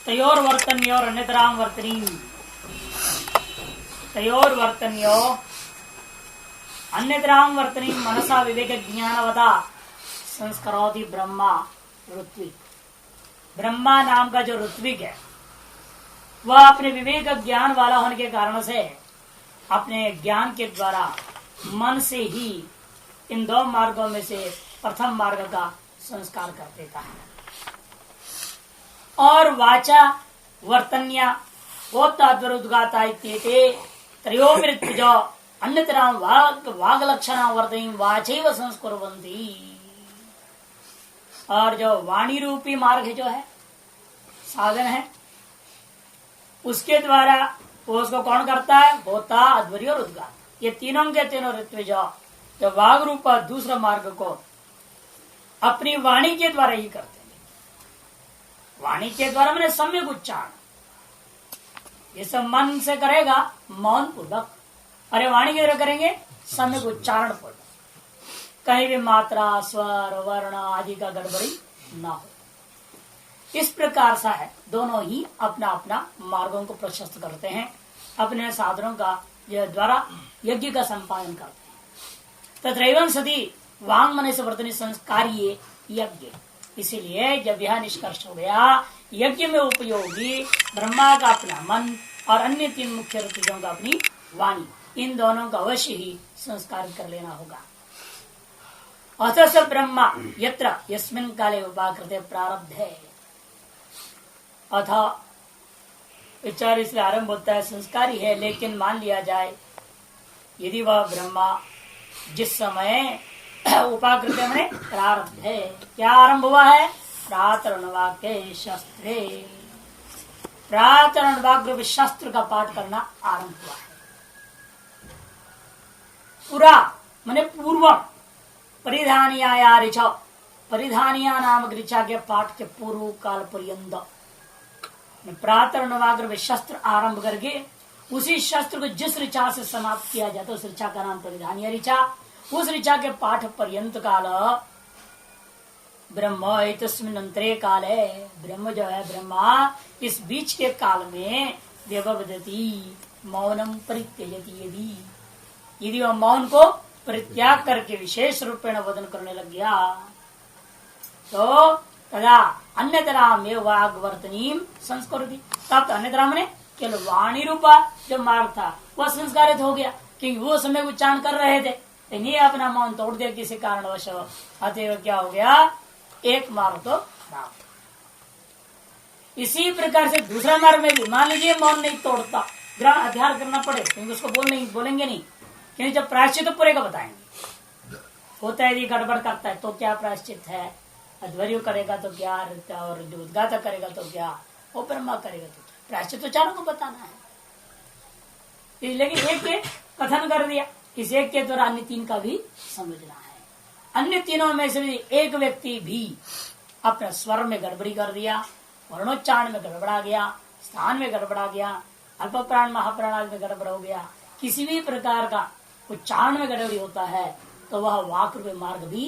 तयोर वर्तन्योर अन्यतराम वर्तनी तयोर वर्तन्यो अन्यतराम वर्तनी मनसा विवेक ज्ञानवदा संस्करोति ब्रह्मा ऋत्विक। ब्रह्मा नाम का जो ऋत्विक है वह अपने विवेक ज्ञान वाला होने के कारण से अपने ज्ञान के द्वारा मन से ही इन दो मार्गों में से प्रथम मार्ग का संस्कार कर देता है। और वाचा वर्तन्या वो तद्वरुद्गाता त्रयोमृत्युजो अन्यतराम वाग लक्षणा वर्तनी वाचैव संस्कुर्वन्ति। और जो वाणी रूपी मार्ग है जो है साधन है उसके द्वारा वो उसको कौन करता है? होता अध्वर्य और उद्गात। ये तीनों के तीनों ऋत्विज जो वाग रूपा दूसरा मार्ग को अपनी वाणी के द्वारा ही करते हैं। वाणी के द्वारा मैंने सम्यक उच्चारण ये सब मन से करेगा मौन पूर्वक, अरे वाणी के द्वारा करेंगे सम्यक उच्चारण पूर्वक, कहीं भी मात्रा स्वर वर्ण आदि का गड़बड़ी ना हो। इस प्रकार सा है दोनों ही अपना अपना मार्गों को प्रशस्त करते हैं, अपने साधनों का द्वारा यज्ञ का संपादन करते हैं। तत्रैवं सति वांग मन से वर्तनी संस्कार्य यज्ञ। इसीलिए जब यह निष्कर्ष हो गया यज्ञ में उपयोगी ब्रह्मा का अपना मन और अन्य तीन मुख्य ऋतुजों का अपनी वाणी, इन दोनों का अवश्य ही संस्कार कर लेना होगा। अथ स ब्रह्मा यत्र यस्मिन् काले उपाकृते प्रारब्ध है। अथा विचार इसलिए आरंभ होता है संस्कारी है, लेकिन मान लिया जाए यदि वह ब्रह्मा जिस समय उपाकृत में प्रारब्ध है, क्या आरंभ हुआ है? प्रातरणवाक्य शस्त्रे, प्रातरणवाक्य शस्त्र का पाठ करना आरंभ हुआ है। पूरा माने पूर्व परिधानिया ऋचा, परिधानिया नामक ऋचा के पाठ के पूर्व काल पर्यंत प्रातरणवाग्र शस्त्र आरंभ करके उसी शस्त्र को जिस ऋचा से समाप्त किया जाता है उस ऋचा का नाम परिधानीय ऋचा। उस ऋचा के पाठ पर्यंत काल ब्रह्म तस्मिन् अंतरे काल है। ब्रह्म जो है ब्रह्मा इस बीच के काल में व्यवदति मौनम परित्यजति, यदि वह मौन को परित्याग करके विशेष रूपेण वदन करने लग गया तो तदा अन्यतरा में वाग्वर्तनी संस्कृति, तब तो अन्यतरा ने केवल वाणी रूपा जो मार्ग था वह संस्कारित हो गया, क्योंकि वो समय उच्चारण कर रहे थे नहीं अपना मौन तोड़ दिया किसी कारणवश, अतएव क्या हो गया? एक मार्ग तो खराब। इसी प्रकार से दूसरा मार्ग में भी मान लीजिए मौन नहीं तोड़ता, ग्रहण अध्यार करना पड़े क्योंकि उसको बोलेंगे नहीं, क्योंकि जब प्रायश्चित तो पूरे का बताएंगे। होता है यदि गड़बड़ करता है तो क्या प्रायश्चित है, अध्वर्य करेगा तो क्या, और जो उद्गाता करेगा तो क्या, वो ब्रह्मा करेगा तो क्या, प्रायश्चित तो चारों को बताना है। लेकिन एक के कथन कर दिया, इस एक के द्वारा अन्य तीन का भी समझना है। अन्य तीनों में से भी एक व्यक्ति भी अपने स्वर में गड़बड़ी कर दिया, वर्णोच्चारण में गड़बड़ा गया, स्थान में गड़बड़ा गया, अल्प प्राण महाप्राण आदि में गड़बड़ हो गया, किसी भी प्रकार का उच्चारण में गड़बड़ी होता है तो वह वाक रूपी मार्ग भी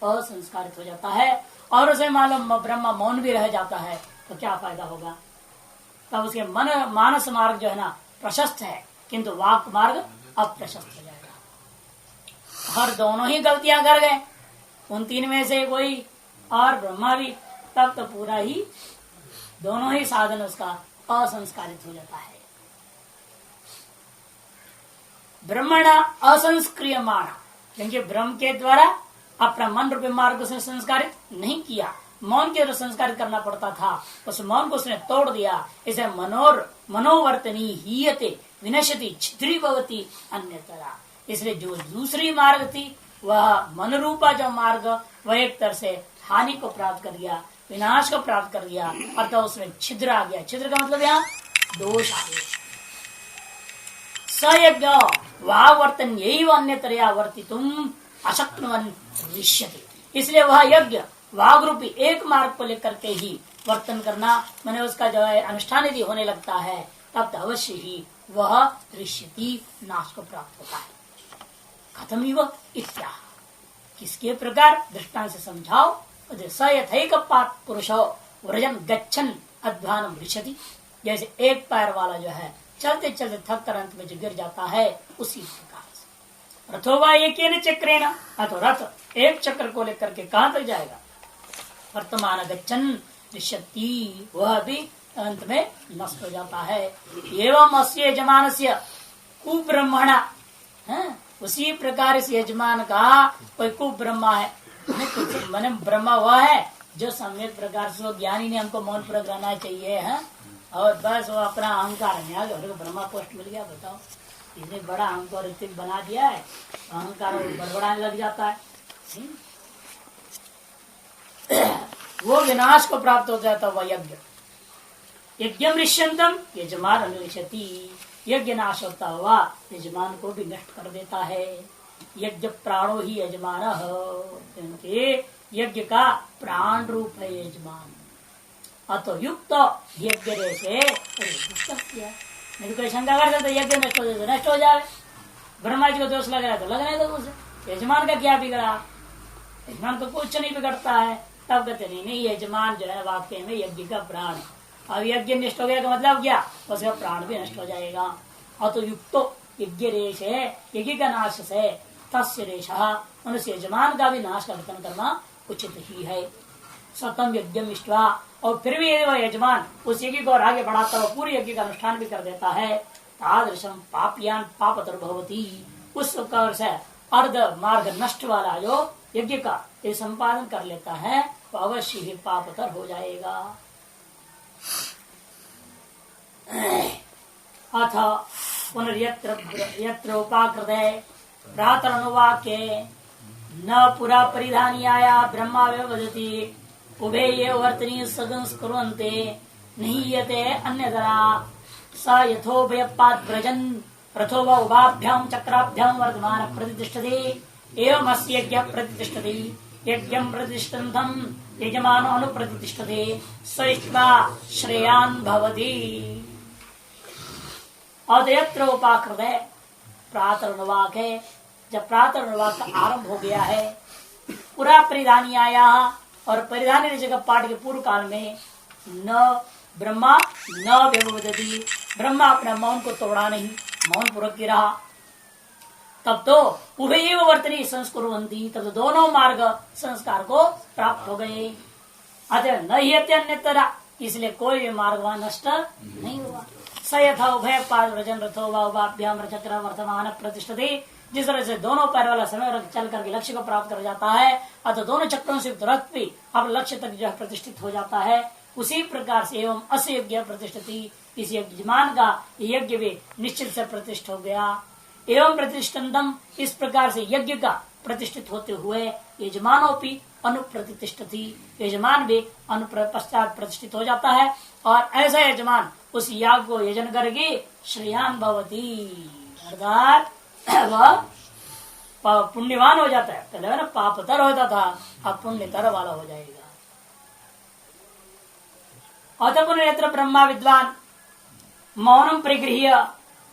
असंस्कारित हो जाता है। और उसे मालूम ब्रह्मा मौन भी रह जाता है तो क्या फायदा होगा? तब उसके मानस मार्ग जो है ना प्रशस्त है, किंतु वाक मार्ग अप्रशस्त हो जाएगा। हर दोनों ही गलतियां कर गए उन तीन में से कोई, और ब्रह्मा भी, तब तो पूरा ही दोनों ही साधन उसका असंस्कारित हो जाता है। ब्रह्मणा असंस्क्रियमाणा, क्योंकि ब्रह्म के द्वारा अपना मन रूपी मार्ग से संस्कारित नहीं किया, मौन के द्वारा संस्कारित करना पड़ता था, उस मौन को उसने तोड़ दिया। इसे मनोवर्तनी हीयते विनश्यति छिद्री भवती अन्यतरा। इसलिए जो दूसरी मार्ग थी वह मन रूपा जो मार्ग वह एक तरह से हानि को प्राप्त कर गया, विनाश को प्राप्त कर गया, अर्थात उसमें छिद्र आ गया। छिद्र का मतलब यहाँ दोष आ गया। सयज्ञ वावर्तन यही अन्यतरया वर्तितुम अशक्नुवन् दृश्यते। इसलिए वह यज्ञ वाग रूपी एक मार्ग को लेकर के ही वर्तन करना, मैंने उसका जो है अनुष्ठान यदि होने लगता है तब तो अवश्य ही वह दृश्यति नाश को प्राप्त होता है। खत्म इत्या, किसके प्रकार दृष्टांत से समझाओ। स यथैक पुरुषो व्रजन गच्छन अध्वान मृषति, जैसे एक पैर वाला जो है चलते चलते थक कर अंत में जो गिर जाता है, उसी प्रकार से रथोवा एक चक्रेण, अथवा रथ एक चक्र को लेकर के कहां तक जाएगा, वर्तमान गच्छन दृश्यति, वह भी अंत में नष्ट हो जाता है। एवं अस्य यजमानस्य कुब्रह्मणा, उसी प्रकार इस यजमान का कोई कुब्रह्मा है, मैंने ब्रह्मा वह है जो सम्यक प्रकार से वो ज्ञानी ने हमको मौन पूर्वक रहना चाहिए है, और बस वो अपना अहंकार है, आगे ब्रह्मा पोस्ट मिल गया, बताओ इसने बड़ा हमको ऋतिक बना दिया है, अहंकार बड़बड़ाने लग जाता है, वो विनाश को प्राप्त हो जाता वह यज्ञ। यज्ञ ऋष्यंतम यजमान अनुष्यति, यज्ञ नाश होता हुआ यजमान को भी नष्ट कर देता है। यज्ञ प्राणो ही यजमान, क्योंकि यज्ञ का प्राण रूप है यजमान। अतो युक्त यज्ञ से कोई शंका कर सकते यज्ञ नष्ट हो जाए, नष्ट हो जाए। ब्रह्मा जी को दोष लग रहा है तो लगने दो उसे, यजमान का क्या बिगड़ा, यजमान तो कुछ नहीं बिगड़ता है। तब कहते नहीं यजमान जो है वाक्य में यज्ञ का प्राण, अब यज्ञ नष्ट हो गया का मतलब क्या, उसका प्राण भी नष्ट हो जाएगा। अतो युक्तो यज्ञ रेश है, यज्ञ का नाश से तस्य रेश, मनुष्य यजमान का भी नाश का वर्तन करना उचित ही है। स्वतम यज्ञ इष्टवा, और फिर भी वह यजमान उस यज्ञ को और आगे बढ़ाता हुआ पूरे यज्ञ का अनुष्ठान भी कर देता है। तादृशम पापयान पापतर भवती, उस प्रकार से अर्ध मार्ग नष्ट वाला जो यज्ञ का ये संपादन कर लेता है तो अवश्य ही पापतर हो जाएगा। अथ पुनर्यत्र उपाकृते प्रातरनुवाक्ये न पुरा परिधानियाया ब्रह्मा वदति उभे ये वर्तनी सगंस्कुर्वन्ते निहीयते अन्यतरा स यथोभयपात् व्रजन् रथो व उभाभ्यां चक्राभ्यां वर्धमान प्रतिष्ठते एवं अस्य यज्ञ प्रतिष्ठते यज्ञं प्रतिष्ठन्तं यजमानो अनुप्रतिष्ठते स इष्ट्वा श्रेयान् भवति। अदयत्र उपाकृते प्रातरुणवाक है, जब प्रातरुणवाक का आरंभ हो गया है, पूरा परिधानी आया, और परिधानी ऋषि का पाठ के पूर्व काल में न ब्रह्मा न व्यवदति, ब्रह्मा अपना मौन को तोड़ा नहीं, मौन पूर्वक ही रहा। तब तो उभय वर्तनी संस्कुर्वन्ति, तब तो दोनों मार्ग संस्कार को प्राप्त हो गए। अतः न ही अन्यतरा, इसलिए कोई भी मार्ग वहां नष्ट नहीं हुआ। स यथा उभय पाद व्रजन रथो वाभ्याम चक्र वर्तमान प्रतिष्ठते, जिस तरह से दोनों पैर वाला समय चल करके लक्ष्य को प्राप्त कर जाता है, अतः दोनों चक्रों से रथ भी अब लक्ष्य तक जो है प्रतिष्ठित हो जाता है। उसी प्रकार से एवं अस्य यज्ञ प्रतिष्ठति, इस यजमान का यज्ञ भी निश्चित से प्रतिष्ठित हो गया। एवं प्रतिष्ठितम, इस प्रकार से यज्ञ का प्रतिष्ठित होते हुए यजमानोपि अनुप्रतिष्ठति, यजमान भी पश्चात प्रतिष्ठित हो जाता है, और ऐसा यजमान उस याग को यजन करके श्रेयान भवती, अर्थात वह पुण्यवान हो जाता है। पहले ना पापतर होता था, अब पुण्यतर वाला हो जाएगा। अतः पुनर्यत्र ब्रह्मा विद्वान मौनम परिगृह्य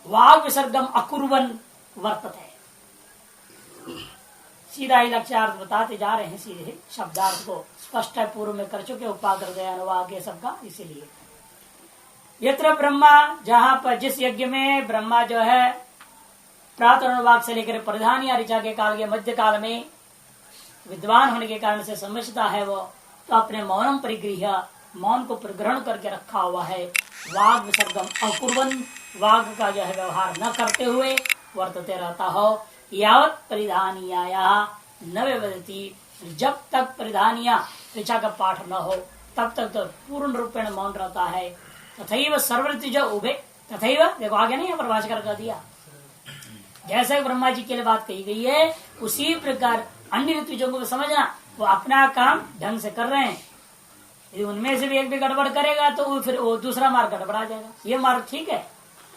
वाग विसर्गम अकुर्वन वर्तते। सीधा ही लक्ष्यार्थ बताते जा रहे हैं, सीधे शब्दार्थ को स्पष्ट है, पूर्व में कर चुके उपाकृत अनुवाद ये सबका। इसीलिए यत्र ब्रह्मा, जहाँ पर जिस यज्ञ में ब्रह्मा जो है प्रातरुणवाक से लेकर प्रधान या ऋचा के काल के मध्य काल में विद्वान होने के कारण से समझता है वो, तो अपने मौनम परिगृह्य, मौन को परिग्रहण करके रखा हुआ है। वाग विसर्गम अकुर्वन, वाग का जो है व्यवहार न करते हुए वर्तते रहता हो। यावत परिधानिया न व्यवदति, जब तक परिधानिया ऋचा का पाठ न हो तब तक तो पूर्ण रूपेण मौन रहता है। तथैव सर्वृत्ति जो उभे, तथैव देखो आगे नहीं प्रभाषकर कर दिया, जैसे ब्रह्मा जी के लिए बात कही गई है उसी प्रकार अन्य ऋतुजों को समझना, वो अपना काम ढंग से कर रहे हैं। यदि उनमें से भी एक भी गड़बड़ करेगा तो फिर वो दूसरा मार्ग गड़बड़ा जाएगा। ये मार्ग ठीक है,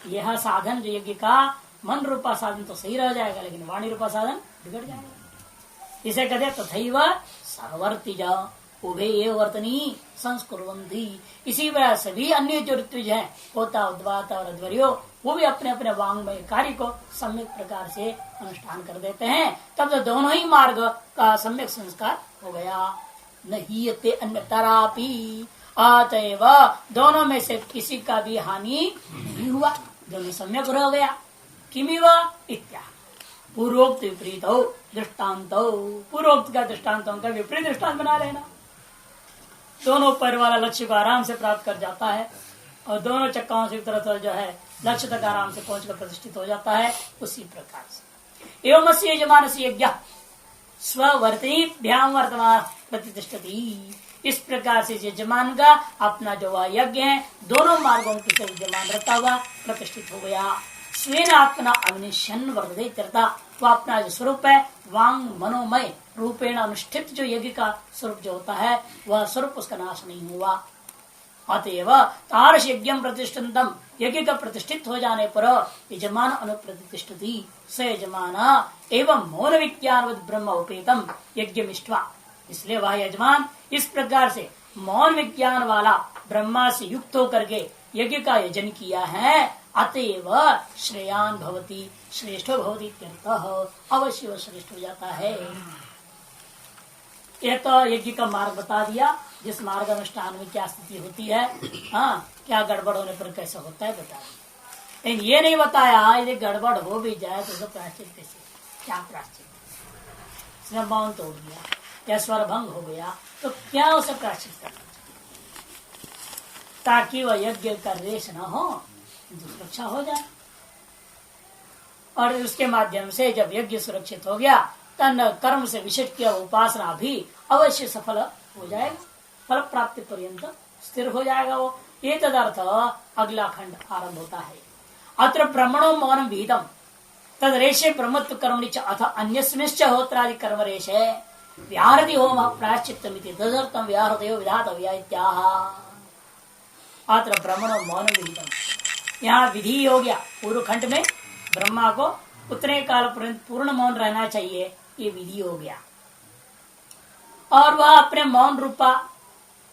यह साधन जो यज्ञ का मन रूपा साधन तो सही रह जाएगा, लेकिन वाणी रूपा साधन बिगड़ जाएगा। इसे कहते तथैव सर्वर्तिज उभे वर्तनी संस्कुर्वन्ति। इसी तरह सभी अन्य जो ऋतुज है, होता उद्वाता और अध्वर्यो, वो भी अपने अपने वांग्मय कार्य को सम्यक प्रकार से अनुष्ठान कर देते हैं। तब तो दोनों ही मार्ग का सम्यक संस्कार हो गया। न हीयते अन्यतरापि, अतएव दोनों में से किसी का भी हानि नहीं हुआ, दोनों सम्यक रह गया। किमिव इत्या पूर्वोक्त विपरीत हो दृष्टान्त, पूर्वोक्त का दृष्टान्तों का विपरीत दृष्टांत बना लेना। दोनों पैर वाला लक्ष्य को आराम से प्राप्त कर जाता है और दोनों चक्काओं से तरह जो है लक्ष्य तक आराम से पहुंचकर प्रतिष्ठित हो जाता है। उसी प्रकार से एवं अस्य यजमान से यज्ञ स्ववर्तनीभ्याम वर्तमान प्रतिष्ठति, इस प्रकार से यजमान का अपना जो वह यज्ञ है दोनों मार्गों के यजमान रहता हुआ प्रतिष्ठित हो गया। स्वेन आत्मना अवनिशन वर्धते तीर्था, वह अपना जो स्वरूप है वांग मनोमय रूपेण अनुष्ठित जो यज्ञ का स्वरूप जो होता है वह स्वरूप उसका नाश नहीं हुआ। अतएव तारस यज्ञ प्रतिष्ठितम, यज्ञ का प्रतिष्ठित हो जाने पर यजमान अनुप्रतिष्ठति स यजमान एवं मौन विज्ञान ब्रह्म उपेतम यज्ञमिष्ट्वा, इसलिए वह यजमान इस प्रकार से मौन विज्ञान वाला ब्रह्मा से युक्त होकर के यज्ञ का यजन किया है। अतएव श्रेयान भवति, श्रेष्ठो भवति इत्यर्थः, अवश्य वह श्रेष्ठ हो जाता है। यह तो यज्ञ का मार्ग बता दिया, जिस मार्ग अनुष्ठान में क्या स्थिति होती है, हाँ क्या गड़बड़ होने पर कैसा होता है बता दिया। लेकिन ये नहीं बताया यदि गड़बड़ हो भी जाए तो प्रायश्चित कैसे, क्या प्रायश्चित, इसने मौन तोड़ दिया या स्वर भंग हो गया तो क्या उसे प्रायश्चित करना ताकि वह यज्ञ का रेश न हो, सुरक्षा हो जाए। और उसके माध्यम से जब यज्ञ सुरक्षित हो गया तन कर्म से विशिष्ट किया उपासना भी अवश्य सफल हो जाएगा, फल प्राप्ति पर्यंत स्थिर हो जाएगा वो। ये तदर्थ अगला खंड आरंभ होता है। अत्र ब्रह्मणो मौनम विहितम तद रेशे ब्रह्मत्व कर्मणि च अथ अन्यस्मिश्च होत्रादि कर्म रेशे व्याहृति होम प्रायश्चित्तमिति तदर्थम व्याहृतयो विधातव्या इत्याह। अत्र ब्रह्मणो मौनम विहितम, यहाँ विधि हो गया। पूर्व खंड में ब्रह्मा को उतने काल पर्यंत पूर्ण मौन रहना चाहिए, ये विधि हो गया। और वह अपने मौन रूपा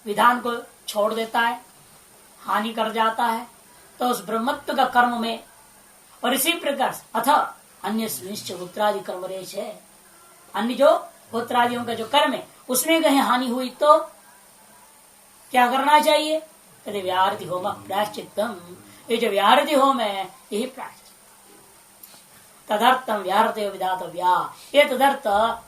विधान को छोड़ देता है, हानि कर जाता है, तो उस ब्रह्मत्व का कर्म में। और इसी प्रकार अथ अन्य निश्चय उत्तरादि कर्म रेश है, अन्य जो उत्तरादियों का जो कर्म है उसमें कहीं हानि हुई तो क्या करना चाहिए, यदि व्याहृति होम प्रायश्चित्तम, ये जो व्याहृति होम है यही प्रायश्चित। तदर्थम व्याहृतयो विधातव्या, ये तदर्थ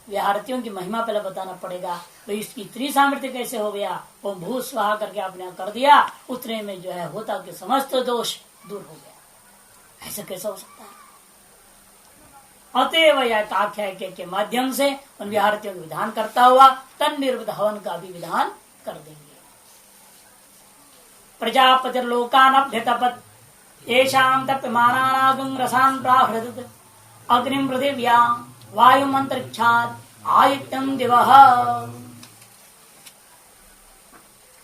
व्याहृतियों की महिमा पहले बताना पड़ेगा। तो इसकी इतनी सामर्थ्य कैसे हो गया, वो भू स्वाहा करके आपने कर दिया, उतने में जो है होता कि समस्त दोष दूर हो गया। ऐसा कैसा हो सकता है। अतएव आख्याय के माध्यम से उन व्याहृतियों का विधान करता हुआ तन निर्वृत हवन का भी विधान कर देंगे। प्रजापति लोकानभ्यतपत येषां तप्यमानानागं रसान् प्राहृदत् अग्निं पृथिव्या वायुम् अंतरिक्षात् आदित्यं दिवः।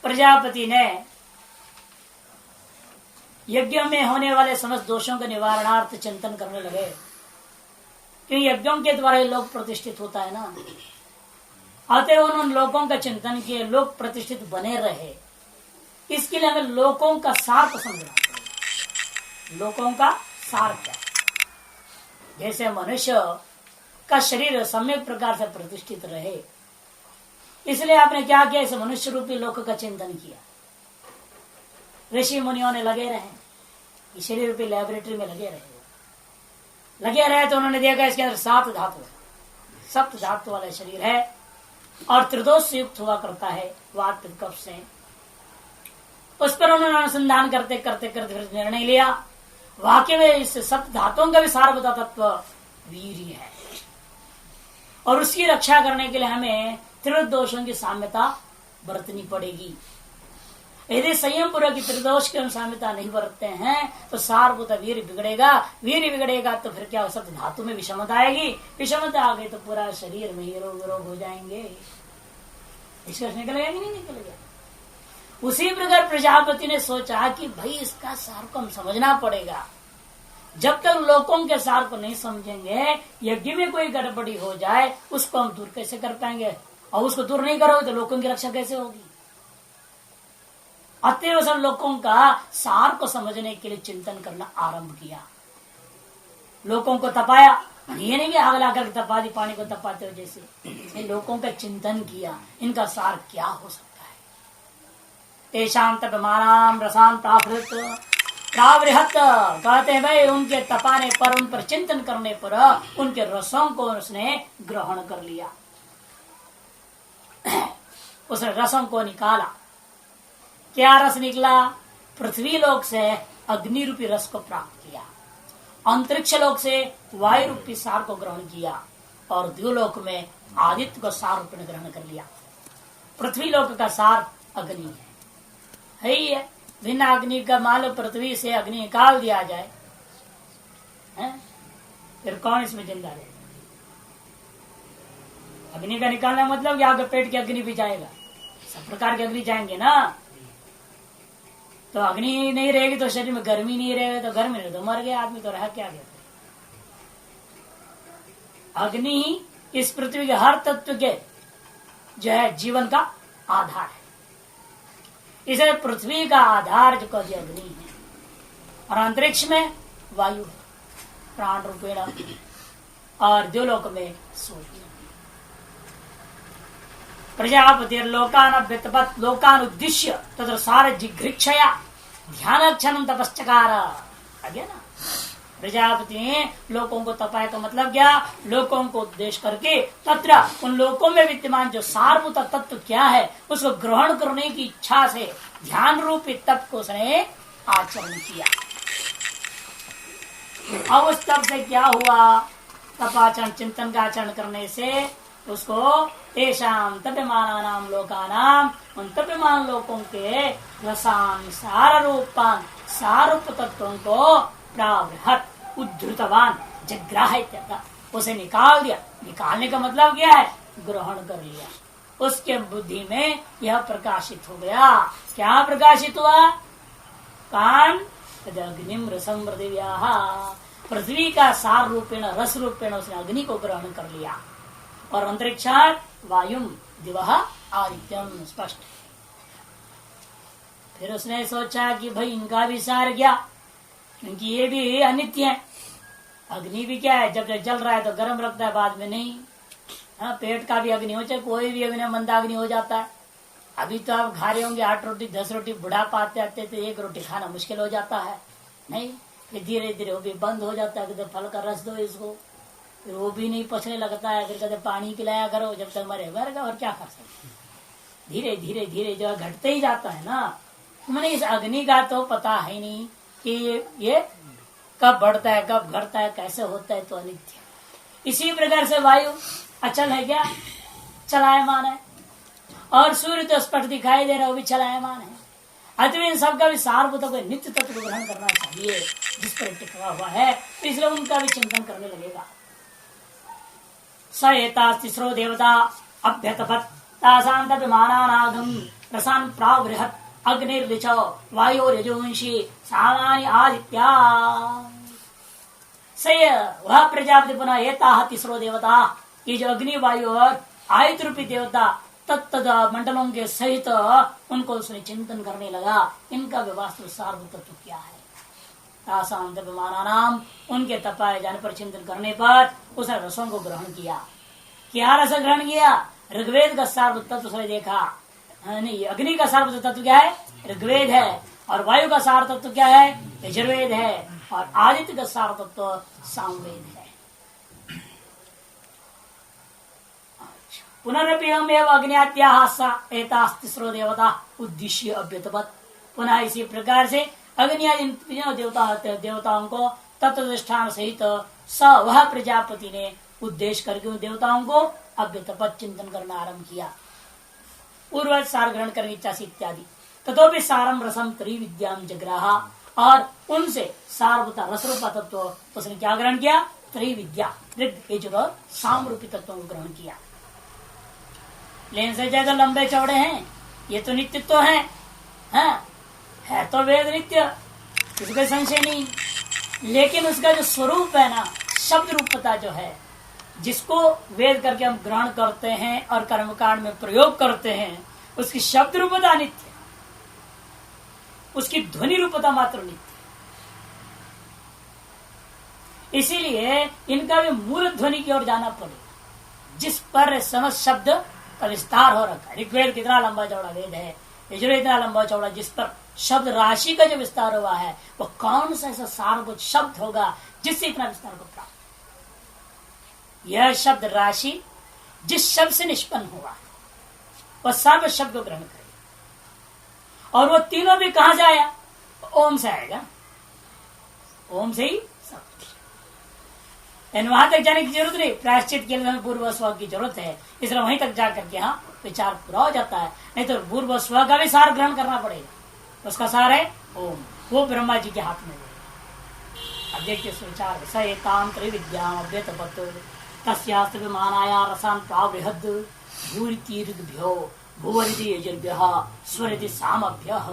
प्रजापति ने यज्ञ में होने वाले समस्त दोषों के निवारणार्थ चिंतन करने लगे, क्योंकि यज्ञों के द्वारा लोग प्रतिष्ठित होता है ना। अतः उन लोगों का चिंतन किए लोग प्रतिष्ठित बने रहे, इसके लिए हमें लोगों का सार को समझना पड़ेगा। लोगों का सार क्या है, जैसे मनुष्य का शरीर सम्यक प्रकार से प्रतिष्ठित रहे, इसलिए आपने क्या किया, इस मनुष्य रूपी लोक का चिंतन किया। ऋषि मुनियों ने लगे रहे, शरीर रूपी लेबोरेटरी में लगे रहे तो उन्होंने देखा इसके अंदर 7 धातु है, 7 धातु वाला शरीर है और त्रिदोष से युक्त हुआ करता है, वात पित्त कफ से। उस पर उन्होंने अनुसंधान करते करते करते फिर निर्णय लिया, वाकई में इस 7 धातुओं का भी सारभूत तत्व वीर्य है और उसकी रक्षा करने के लिए हमें त्रिदोषों की साम्यता बरतनी पड़ेगी। यदि संयम पूर्वक की त्रिदोष की साम्यता नहीं बरतते हैं तो सारभूत वीर्य बिगड़ेगा तो फिर क्या 7 धातु में विषमता आएगी, विषमता आ गई तो पूरा शरीर में ही रोग हो जाएंगे। निष्कर्ष निकलेगा कि नहीं निकलेगा। उसी प्रकार प्रजापति ने सोचा कि भाई इसका सार को हम समझना पड़ेगा। जब तक लोगों के सार को नहीं समझेंगे, यज्ञ में कोई गड़बड़ी हो जाए उसको हम दूर कैसे कर पाएंगे, और उसको दूर नहीं करोगे तो लोगों की रक्षा कैसे होगी। अतएव सब लोगों का सार को समझने के लिए चिंतन करना आरंभ किया। लोगों को तपाया, ये नहीं कि आग लाकर तपा दी पानी को तपाते हो जैसे, लोगों का चिंतन किया, इनका सार क्या हो सकता है। तेषां तपमानां रसान् प्रावृहत कहते हैं भाई उनके तपाने पर, उन पर चिंतन करने पर उनके रसों को उसने ग्रहण कर लिया, उसने रसों को निकाला। क्या रस निकला? पृथ्वी लोक से अग्नि रूपी रस को प्राप्त किया, अंतरिक्ष लोक से वायु रूपी सार को ग्रहण किया और द्युलोक में आदित्य को सार रूप में ग्रहण कर लिया। पृथ्वी लोक का सार अग्नि है ही है। बिना अग्नि का मान लो पृथ्वी से अग्नि निकाल दिया जाए है? फिर कौन इसमें जिंदा रहेगा? अग्नि का निकालना मतलब कि आपके पेट की अग्नि भी जाएगा, सब प्रकार की अग्नि जाएंगे ना। तो अग्नि नहीं रहेगी तो शरीर में गर्मी नहीं रहेगी, तो गर्मी नहीं तो मर गया आदमी, तो रहा क्या गया। अग्नि ही इस पृथ्वी के हर तत्व के जो है जीवन का आधार है। इसे पृथ्वी का आधार जो कभी अग्नि है और अंतरिक्ष में वायु है प्राण रूपेण और द्युलोक में सूर्य। प्रजापति लोकान उद्देश्य तथा सार जिघ्रिक्षया ध्यान क्षण तपश्चकार। आगे ना प्रजापति ने लोगों को तपाया का मतलब क्या? लोगों को उद्देश्य करके तत्र उन लोगों में विद्यमान जो सारभूत तत्व क्या है उसको ग्रहण करने की इच्छा से ध्यान रूपी तप को उसने आचरण किया। अब उस तप से क्या हुआ? तपाचरण चिंतन का आचरण करने से उसको तेषां तप्यमानानां लोकानां उन तप्यमान लोगों के रसान सार रूपान सारूप तत्वों को प्रावृहत उद्धृतवान जग्राह उसे निकाल दिया। निकालने का मतलब क्या है? ग्रहण कर लिया। उसके बुद्धि में यह प्रकाशित हो गया। क्या प्रकाशित हुआ? कान अग्निम रसम पृथिव्याः पृथ्वी का सार रूपेण रस रूपेण उसने अग्नि को ग्रहण कर लिया और अंतरिक्षात वायुम दिवः आदित्यम स्पष्ट। फिर उसने सोचा कि भाई इनका भी सार क्या, क्योंकि ये भी अनित्य है। अग्नि भी क्या है, जब जल रहा है तो गर्म रखता है, बाद में नहीं। हाँ, पेट का भी अग्नि हो, चाहे कोई भी अग्नि मंदाग्नि हो जाता है। अभी तो आप खा रहे होंगे 8 रोटी 10 रोटी, बुढ़ापा आते आते तो 1 रोटी खाना मुश्किल हो जाता है, नहीं? फिर धीरे धीरे वो भी बंद हो जाता है। तो फल का रस दो इसको, फिर वो भी नहीं पचने लगता है। फिर कहते पानी पिलाया करो, जब तक मरेगा और क्या कर सकते। धीरे धीरे धीरे जो घटते ही जाता है ना। मैंने इस अग्नि का तो पता है नहीं कि ये कब बढ़ता है कब घटता है कैसे होता है, तो अनित्य। इसी प्रकार से वायु अचल है क्या? चलायमान है। और सूर्य तो स्पष्ट दिखाई दे रहा है, वो भी चलायमान है। अतः इन सबका भी सारभूत को नित्य तत्व को ग्रहण करना चाहिए जिस पर टिका हुआ है, तो इसलिए उनका भी चिंतन करने लगेगा। स एता तिस्रो देवता अभ्यतपत तासां तप्यमानानागम रसान् प्रावृहत अग्निर्विच वायोरजोंषि सामानि आदित्या। वह प्रजापति पुनः एता तिस्रो देवता, ये जो अग्नि वायु और आयत रूपी देवता तत्त मंडलों के सहित उनको उसने चिंतन करने लगा। इनका भी वास्तव सारभूत तत्व क्या है? तासां तप्यमानानाम उनके तपाए जाने पर चिंतन करने पर उसने रसों को ग्रहण किया। क्या रस ग्रहण किया? ऋग्वेद का सारभूत तत्व उसने देखा। नहीं, अग्नि का सारभूत तत्व क्या है? ऋग्वेद है। और वायु का सार तत्व क्या है? यजुर्वेद है। और आदित्य का सार तत्व सामवेद है। पुनरपि हम एवं अग्नियात्यास्तिस्रो देवता उद्देश्य अभ्युतपत। पुनः इसी प्रकार से अग्नि आदि देवताओं को तत्वधिष्ठान सहित स वह प्रजापति ने उद्देश्य करके उन देवताओं को अभ्युतपत चिंतन करना आरंभ किया। पूर्व सार ग्रहण करने इच्छा से इत्यादि तथोपि सारम रसम त्रिविद्याम जग्राहा। और उनसे सारभूत रसरूपा तत्व उसने क्या ग्रहण किया? त्रिविद्या ऋग साम रूपी तत्वों को ग्रहण किया। लेन से ज्यादा लंबे चौड़े हैं, ये तो नित्यत्व है, है तो वेद नित्य, इसका संशय नहीं। लेकिन उसका जो स्वरूप है ना, शब्द रूपता जो है, जिसको वेद करके हम ग्रहण करते हैं और कर्मकांड में प्रयोग करते हैं, उसकी शब्द रूपता नित्य, उसकी ध्वनि रूपता मात्र नित्य। इसीलिए इनका भी मूल ध्वनि की ओर जाना पड़ेगा, जिस पर समस्त शब्द का विस्तार हो रखा है। ऋग्वेद कितना लंबा चौड़ा वेद है, यजुर्वेद इतना लंबा चौड़ा जिस पर शब्द राशि का जो विस्तार हुआ है वो कौन सा ऐसा सारभूत शब्द होगा जिससे इतना विस्तार को प्राप्त। यह शब्द राशि जिस शब्द से निष्पन्न हुआ वह सर्व शब्द को ग्रहण करेगा। और वो तीनों भी कहां से आया? ओम से आएगा, ओम से ही सब। वहां तक जाने की जरूरत नहीं, प्रायश्चित के लिए पूर्व स्व की जरूरत है, इसलिए वहीं तक जाकर के हाँ विचार पूरा हो जाता है। नहीं तो पूर्व स्व का भी सार ग्रहण करना पड़ेगा, उसका सार है ओम, वो ब्रह्मा जी के हाथ में है। अब देखिए विचार स एतां त्रिविद्याम् अव्यतपत् तस्यास्त्र विमानाया रसान् प्रावृहद् भूरिति ऋग्भ्यो भुवरिति यजुर्भ्यः स्वरिति सामभ्यः।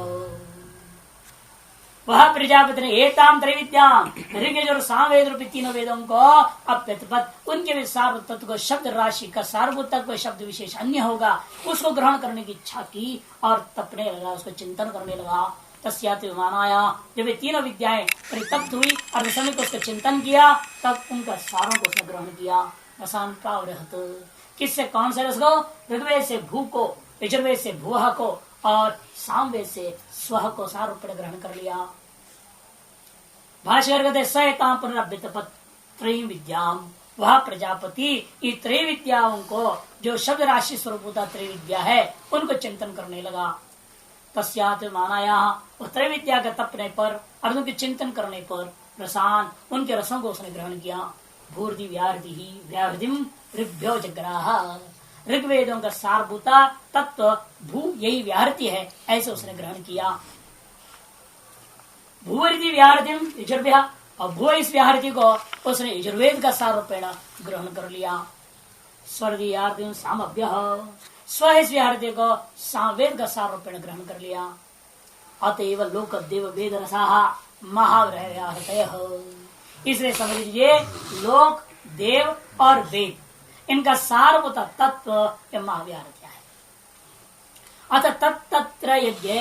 वह प्रजापति ने एताम त्रैविद्याम ऋग्यजुर् और सामवेद रूपी तीनों वेदों को अप्यतपत उनके भी सार्वभौम तत्व को शब्द राशि का सार्वभौम तत्व शब्द विशेष अन्य होगा उसको ग्रहण करने की इच्छा की और तपने लगा, उसको चिंतन करने लगा। तस्याति विमानाया, जब ये तीनों विद्याएं परितप्त हुई और समय को उसका चिंतन किया तब उनका सारों को उसने ग्रहण किया। रसान प्रावृहत, किससे? कौन से रस को? ऋग्वेद से भू को, यजुर्वेद से भूह को और सामवेद से स्व को सारूप ग्रहण कर लिया। भाष्यकार कहते सयतां पुनरभ्युत्पत्ति त्रयी विद्याम, वह प्रजापति ये त्रय विद्याओं को जो शब्द राशि स्वरूपता त्रय विद्या है उनको चिंतन करने लगा। तस्यात् मानाया, वो त्रय विद्या का तपने पर और उनके चिंतन करने पर रसान, उनके रसों को उसने ग्रहण किया। भूर्दि व्याहृति व्याहृतिम ऋग्भ्यो जग्राह, ऋग्वेदों का सारभूता तत्व भू यही व्याहृति है, ऐसे उसने ग्रहण किया। भूवरिति व्याहृतिम यजुर्भ्य, और भू इस व्याहृति को उसने यजुर्वेद का सारूपेण ग्रहण कर लिया। स्वर्गीयार्थिम सामभ्य, स्व इस व्याहृति को सामवेद का सारूपेण ग्रहण कर लिया। अतएव लोक देव वेद रसाहा महाव्याहृतयः, इसलिए समझ लीजिए लोक देव और वेद इनका सारभूत तत्व यह महाव्याहृत्या है। अतः तत्र यज्ञ,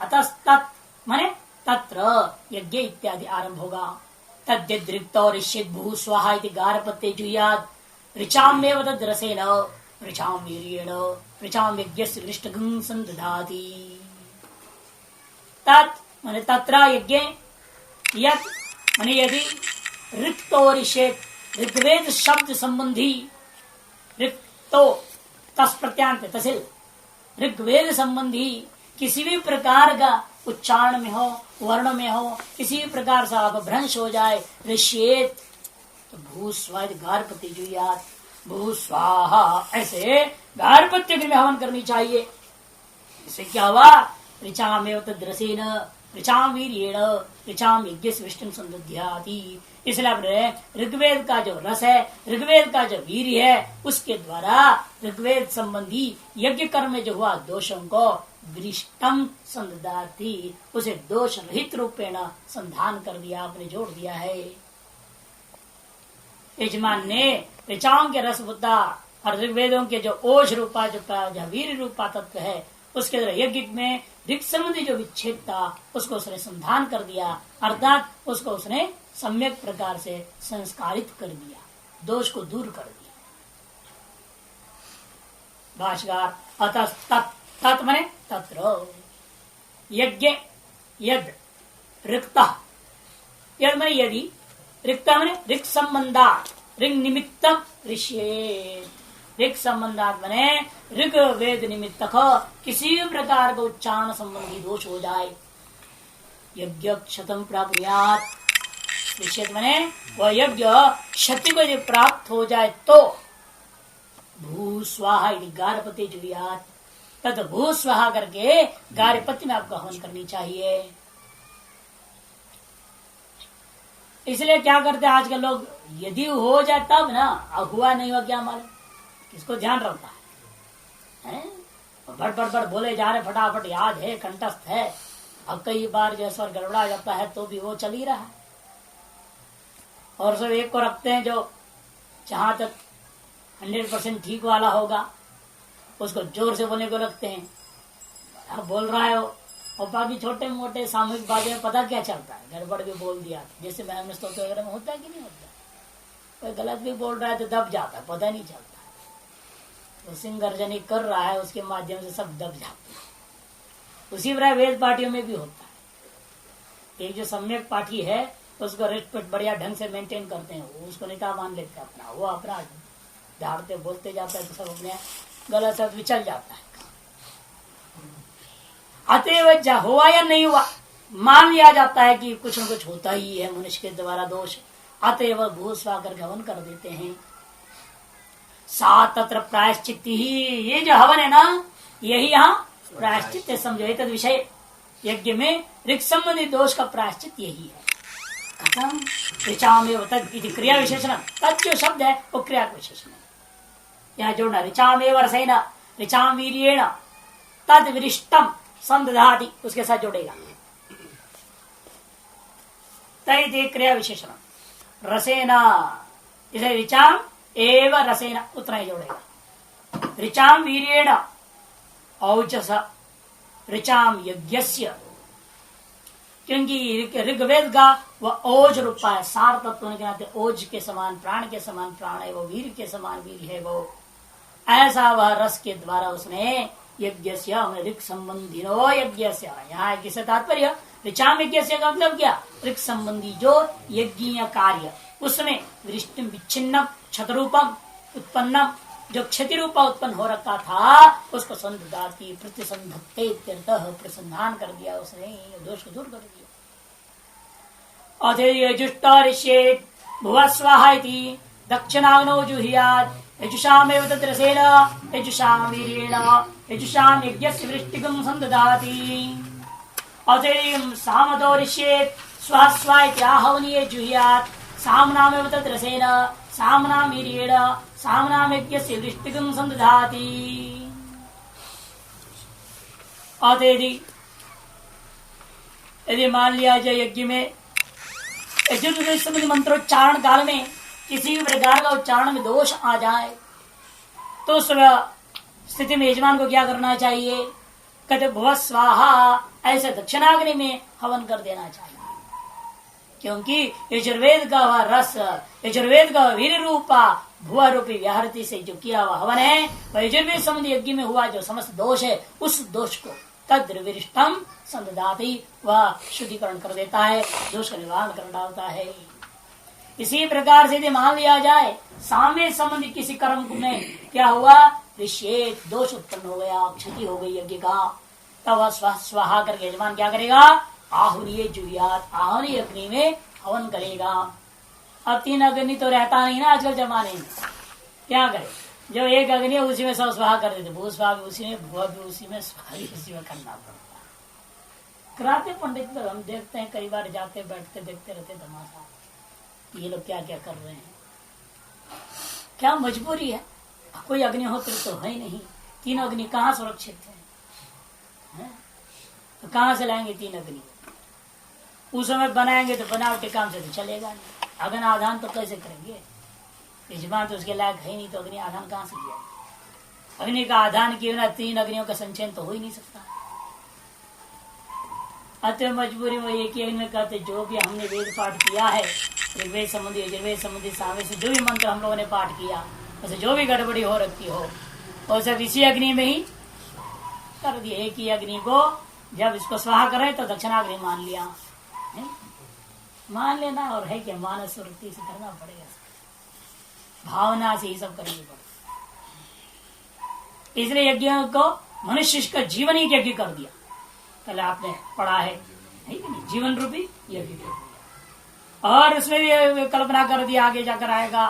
अतः तत् माने तत्र यज्ञ इत्यादि आरंभ होगा। तद्यद्रिक्त और भू स्वाहा इति गारपत्ये जुयात् ऋचाम्येव तद्रसेन ऋचां वीर्येण ऋचां यज्ञस्य विष्टगं संदधाति। तत् माने तत्र यज्ञ, यत् माने यदि ऋक्तो ऋषेत्, ऋग्वेद शब्द संबंधी ऋक्तो तस्प्रत्यांत तसिल, ऋग्वेद संबंधी किसी भी प्रकार का उच्चारण में हो वर्ण में हो किसी भी प्रकार से आप भ्रंश हो जाए, ऋषेत तो भूस्वाद गारपत्य जुयात, भू स्वाहा ऐसे गारपत्य में हवन करनी चाहिए। इससे क्या हुआ? ऋचाम तद्रसेन ऋचाम वीर्येण ऋचाम यज्ञ विष्णु संदध्याति। इसलिए अपने ऋग्वेद का जो रस है, ऋग्वेद का जो वीर्य है, उसके द्वारा ऋग्वेद संबंधी यज्ञ कर्म में जो हुआ दोषों को विष्टम संदधाति, उसे दोष रहित रूपेण संधान कर दिया, आपने जोड़ दिया है। यजमान ने ऋचाओं के रस बुद्धा और ऋग्वेदों के जो ओष रूपा जो वीर रूपा तत्व है उसके द्वारा यज्ञ में ऋग संबंधी जो विच्छेद था उसको उसने संधान कर दिया, अर्थात उसको उसने सम्यक प्रकार से संस्कारित कर दिया, दोष को दूर कर दिया। भाष्यकार अतः तत् मने तत्र यज्ञ यद रिक्ता, यद मने यदि, रिक्ता मने ऋक् संबंधा ऋग निमित्तम ऋषेत्, ऋग संबंधात मने ऋग वेद निमित्तक किसी भी प्रकार का उच्चारण संबंधी दोष हो जाए, यज्ञ क्षतम प्राप्नुयात्, ऋषेत् मने वह यज्ञ क्षति को यदि प्राप्त हो जाए तो भू स्वाहा गारपत्य जुयात्, तद भू स्वाहा करके गारपत्य में आपको हवन करनी चाहिए। इसलिए क्या करते हैं आजकल लोग, यदि हो जाए तब ना, हुआ नहीं हुआ क्या मालूम, किसको ध्यान रखता है? बड़ बड़ बड़ बोले जा रहे, फटाफट याद है, कंठस्थ है। अब कई बार जो स्वर गड़बड़ा जाता है तो भी वो चल ही रहा है। और सब एक को रखते हैं जो जहां तक 100% ठीक वाला होगा उसको जोर से बोलने को रखते हैं। अब बोल रहा है और बाकी छोटे मोटे सामूहिक बातें में पता क्या चलता है, गड़बड़ भी बोल दिया, जैसे मैं स्तोत्र वगैरह में होता है कि नहीं होता, कोई गलत भी बोल रहा है तो दब जाता है, पता नहीं चलता है। तो सिंह गर्जनी कर रहा है उसके माध्यम से सब दब जाते हैं। उसी तरह वेद पाठियों में भी होता है। एक जो सम्यक पाठी है उसको रेस्पेक्ट बढ़िया ढंग से मेंटेन करते हैं, उसको नेता मान लेते हैं अपना, वो अपना झाड़ते बोलते जाता है तो सब अपने गलत शब्द भी चल जाता है। अतएव हुआ या नहीं हुआ मान लिया जाता है कि कुछ न कुछ होता ही है मनुष्य के द्वारा दोष, अतएव भूस्वा करके हवन कर देते हैं। सा तत्र प्रायश्चित ही, ये जो हवन है ना यही यहाँ प्रायश्चित समझो। तद विषय यज्ञ में ऋग संबंधी दोष का प्रायश्चित यही है। कथम ऋचामेव तद इति क्रिया विशेषण, तद जो शब्द है वो क्रिया विशेषण है, यहाँ जोड़ना। ऋचामेव रसेन ऋचाम वीर्येण तद विरिष्टम संदधाति, उसके साथ जोड़ेगा। तय क्रिया विशेषण रसेना, इसे ऋचाम एव रसेना उतना ही जोड़ेगा। ऋचाम वीर्येण औचस ऋचाम यज्ञस्य, क्योंकि ऋग्वेद का वह ओज रूपा है, सार तत्व के नाते ओज के समान प्राण के समान प्राण है वो, वीर के समान वीर है वो। ऐसा वह रस के द्वारा उसने यज्ञ ऋग संबंधी यज्ञ, यहाँ किसे तात्पर्य ऋचाम यज्ञ का मतलब क्या, ऋग संबंधी जो यज्ञीय कार्य उसमें वृष्टि विच्छिन्नम क्षतरूपम उत्पन्नम, जो क्षति रूपा उत्पन्न हो रखा था उसको संधाती प्रतिसंधत्ते प्रसंधान कर दिया उसने, दोष को दूर कर दिया। अजुष्ट भुव स्वाहा दक्षिणाग्नौ जुहियात् यजुषामेव तद्रसेन यजुषाम वीर्येण यजुषाम यज्ञस्य वृष्टिकं संदधाति। अतएव सामदौरिष्येत् स्वस्वा इत्याहवनीय जुहियात् सामनामेव तद्रसेन सामनाम वीर्येण सामनाम यज्ञस्य वृष्टिकं संदधाति। अतएव यदि मान लिया जाए यज्ञ में यजुर्वेद मंत्रोच्चारण काल में किसी भी प्रकार का उच्चारण में दोष आ जाए तो उस स्थिति में यजमान को क्या करना चाहिए, कहते भुव स्वाहा, ऐसे दक्षिणाग्नि में हवन कर देना चाहिए। क्योंकि यजुर्वेद का वह रस, यजुर्वेद का वीर रूपा भुव रूपी व्याहृति से जो किया हुआ हवन है वह यजुर्वेद संबंधी यज्ञ में हुआ जो समस्त दोष है उस दोष को तद्विरिष्टम संदधाति, वह शुद्धिकरण कर देता है, दोष का निवारण कर डालता है। इसी प्रकार से यदि मान लिया जाए सामने संबंधी किसी कर्म में क्या हुआ, विशेष दोष उत्पन्न हो गया, क्षति हो गई यज्ञ का, तब वह स्वाहा करके यजमान क्या करेगा, आहुरीय जुहियात, आहुरी अग्नि में हवन करेगा। अब 3 अग्नि तो रहता नहीं ना आजकल जमाने में, क्या करे, जो एक अग्नि है उसी में सब स्वाहा कर देते, भू स्वाहा भी उसी में, भुआ भी उसी में, स्वाहा भी उसी में करना पड़ता। कराते पंडित तो हम देखते हैं, कई बार जाते बैठते देखते रहते तमाशा, ये लोग क्या क्या कर रहे हैं, क्या मजबूरी है, कोई अग्निहोत्र तो है नहीं, 3 अग्नि कहाँ सुरक्षित है? तो कहाँ से लाएंगे 3 अग्नि? उस समय बनाएंगे तो बनावटी काम से तो चलेगा नहीं, अग्नि आधान तो कैसे करेंगे, यजमान तो उसके लायक है नहीं, तो अग्नि आधान कहाँ से किया? अग्नि का आधान किए बिना 3 अग्नियों का संचयन तो हो ही नहीं सकता। अतः मजबूरी में एक ही अग्नि कहते, जो भी हमने वेद पाठ किया है, ऋग्वेद संबंधी यजुर्वेद संबंधी सामने से जो भी मंत्र हम लोगों ने पाठ किया, उसे जो भी गड़बड़ी हो रखी हो वो सब इसी अग्नि में ही कर दिया। एक ही अग्नि को जब इसको स्वाहा करें तो दक्षिणाग्नि मान लिया, मान लेना, और है कि मानस वृत्ति से करना पड़ेगा, भावना से ही सब करनी पड़ेगी। इसलिए यज्ञ को मनुष्य का जीवन ही यज्ञ कर दिया, पहले आपने पढ़ा है नहीं, जीवन रूपी यज्ञ कर दिया, और उसमें भी कल्पना कर दिया आगे जाकर आएगा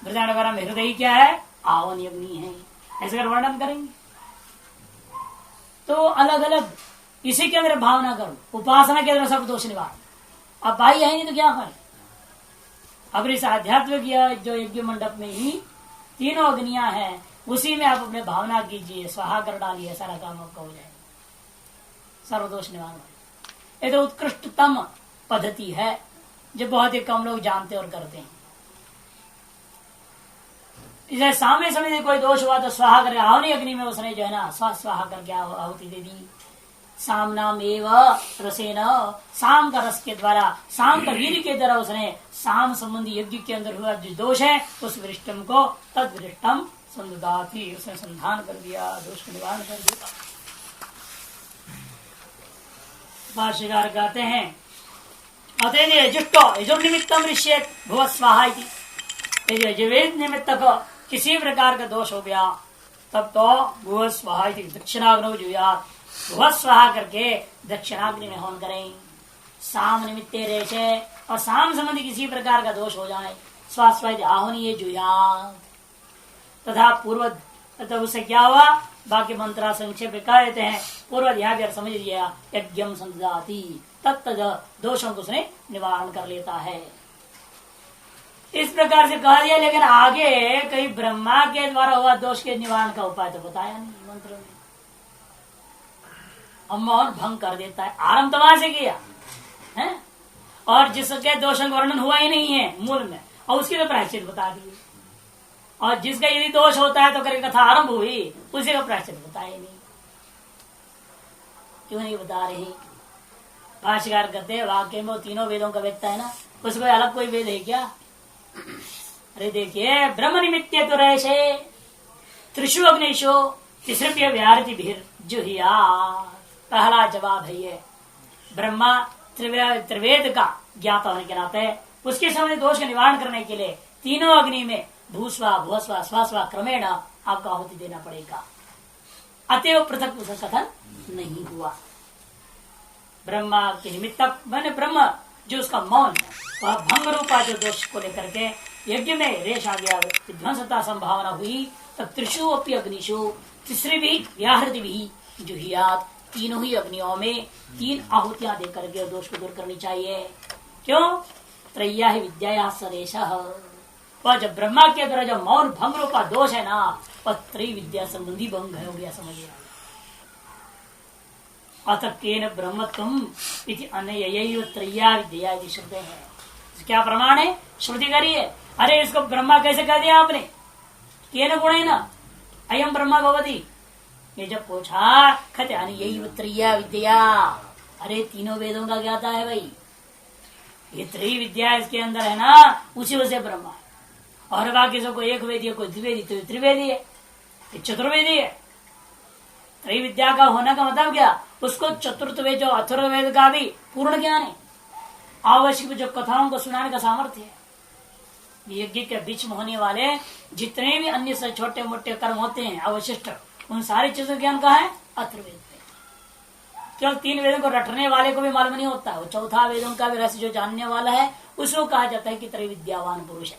ब्रजान वगैरह में हृदय क्या है, आवन अग्नि है, ऐसे कर वर्णन करेंगे। तो अलग अलग इसी के अंदर भावना करो, उपासना के अंदर सब दोष निवारण। अब भाई है नहीं तो क्या करें, अब इस आध्यात्मिक जो यज्ञ मंडप में ही 3 अग्नियां हैं, उसी में आप अपने भावना कीजिए, स्वाहा कर डालिए, सारा काम आपका हो जाएगा, सर्वदोष निवारण। ये तो उत्कृष्टतम पद्धति है जो बहुत ही कम लोग जानते और करते हैं। इसे सामने समय कोई दोष हुआ तो स्वाहा करके आहुति अग्नि में उसने जो है ना स्वाहा करके आहुति दे दी। सामनाम एव रसेन, साम का रस के द्वारा, साम का वीर के द्वारा उसने साम संबंधी यज्ञ के अंदर हुआ जो दोष है उस विरिष्टम को तद विरिष्टम संदधाति, उसने संधान कर दिया, दोष को निवारण कर दिया। भाष्यकार कहते हैं अतः जुष्टो यजुर्निमित्तम ऋष्येत भुव स्वाहा इति। यजुर्वेद निमित्त को किसी प्रकार का दोष हो गया तब तो भुव स्वाहा इति दक्षिणाग्नि जुयात। भुव स्वाहा करके दक्षिणाग्नि में हवन करें। साम निमित्ते रेशे और साम संबंधी किसी प्रकार का दोष हो जाए स्वास्थ्य आहुनीय जुयात तथा पूर्व तथा उससे क्या हुआ बाकी मंत्रा संक्षेप में कह देते हैं। पूर्व यहाँ भी समझ लिया यज्ञम संजाति तत्त दोषों को उसने निवारण कर लेता है। इस प्रकार से कह दिया, लेकिन आगे कहीं ब्रह्मा के द्वारा हुआ दोष के निवारण का उपाय तो बताया नहीं मंत्र में। हम मौन भंग कर देता है। आरंभ तो वहां से किया है और जिसके दोषों का वर्णन हुआ ही नहीं है मूल में और उसकी तो प्रायश्चित बता दिए। और जिसका यदि दोष होता है तो करके कथा आरंभ हुई उसी का प्रायश्चित बताया नहीं। क्यों नहीं बता रही? भाष्यकार कहते हैं वाक्य में वो तीनों वेदों का वेदता है ना, उसको अलग कोई वेद है क्या? अरे देखिए ब्रह्म निमित्ते तो रहसे त्रिशु अग्निशो तिसृप्य व्याहृति भीर जुहिया। पहला जवाब है ये ब्रह्मा त्रिवेद का ज्ञाता होने के नाते उसके समय दोष का निवारण करने के लिए तीनों अग्नि में भूस्वा भुवस्वा स्वस्वा क्रमेण आपको आहुति देना पड़ेगा। अतएव पृथक उसका कथन नहीं हुआ। ब्रह्मा के निमित्तक मैंने ब्रह्म जो उसका मौन है वह भंग रूपा जो दोष को लेकर के यज्ञ में रेश आ गया विध्वंसता संभावना हुई तब त्रिशु अपनी अग्निशु तीसरी भी व्याहृति भी जुहियात। तीनों ही अग्नियों में 3 आहुतियां देकर के दोष को दूर करनी चाहिए। क्यों? त्रय्या ही विद्या सरेश। वह जब ब्रह्मा के द्वारा जो मौन भंग रूपा दोष है ना वह त्रय विद्या संबंधी भंग हो गया। समझिए अथ केन ब्रह्मत्वम इति अनयैव त्रय्या विद्या शब्द है। क्या प्रमाण है? श्रुति करिए। अरे इसको ब्रह्मा कैसे कह दिया आपने? केन गुणेन अयम ब्रह्मा भवति। ये जब पूछा कहते अनयैव त्रय्या विद्या। अरे तीनों वेदों का ज्ञाता है भाई। ये त्रय विद्या इसके अंदर है ना उसी वजह से ब्रह्मा है। और बाकी सबको एक वेदी है कोई द्विवेदी तो त्रिवेदी है चतुर्वेदी है। त्रय विद्या का होने का मतलब क्या? उसको चतुर्थ वेद जो अथर्ववेद का भी पूर्ण ज्ञान है। आवश्यक जो कथाओं को सुनाने का सामर्थ्य है। यज्ञ के बीच में होने वाले जितने भी अन्य से छोटे मोटे कर्म होते हैं अवशिष्ट उन सारी चीजों का ज्ञान कहाँ है? अथर्ववेद में। केवल 3 वेदों को रटने वाले को भी मालूम नहीं होता। वो चौथा वेदों का भी रहस्य जो जानने वाला है उसको कहा जाता है कि त्रय विद्यावान पुरुष है,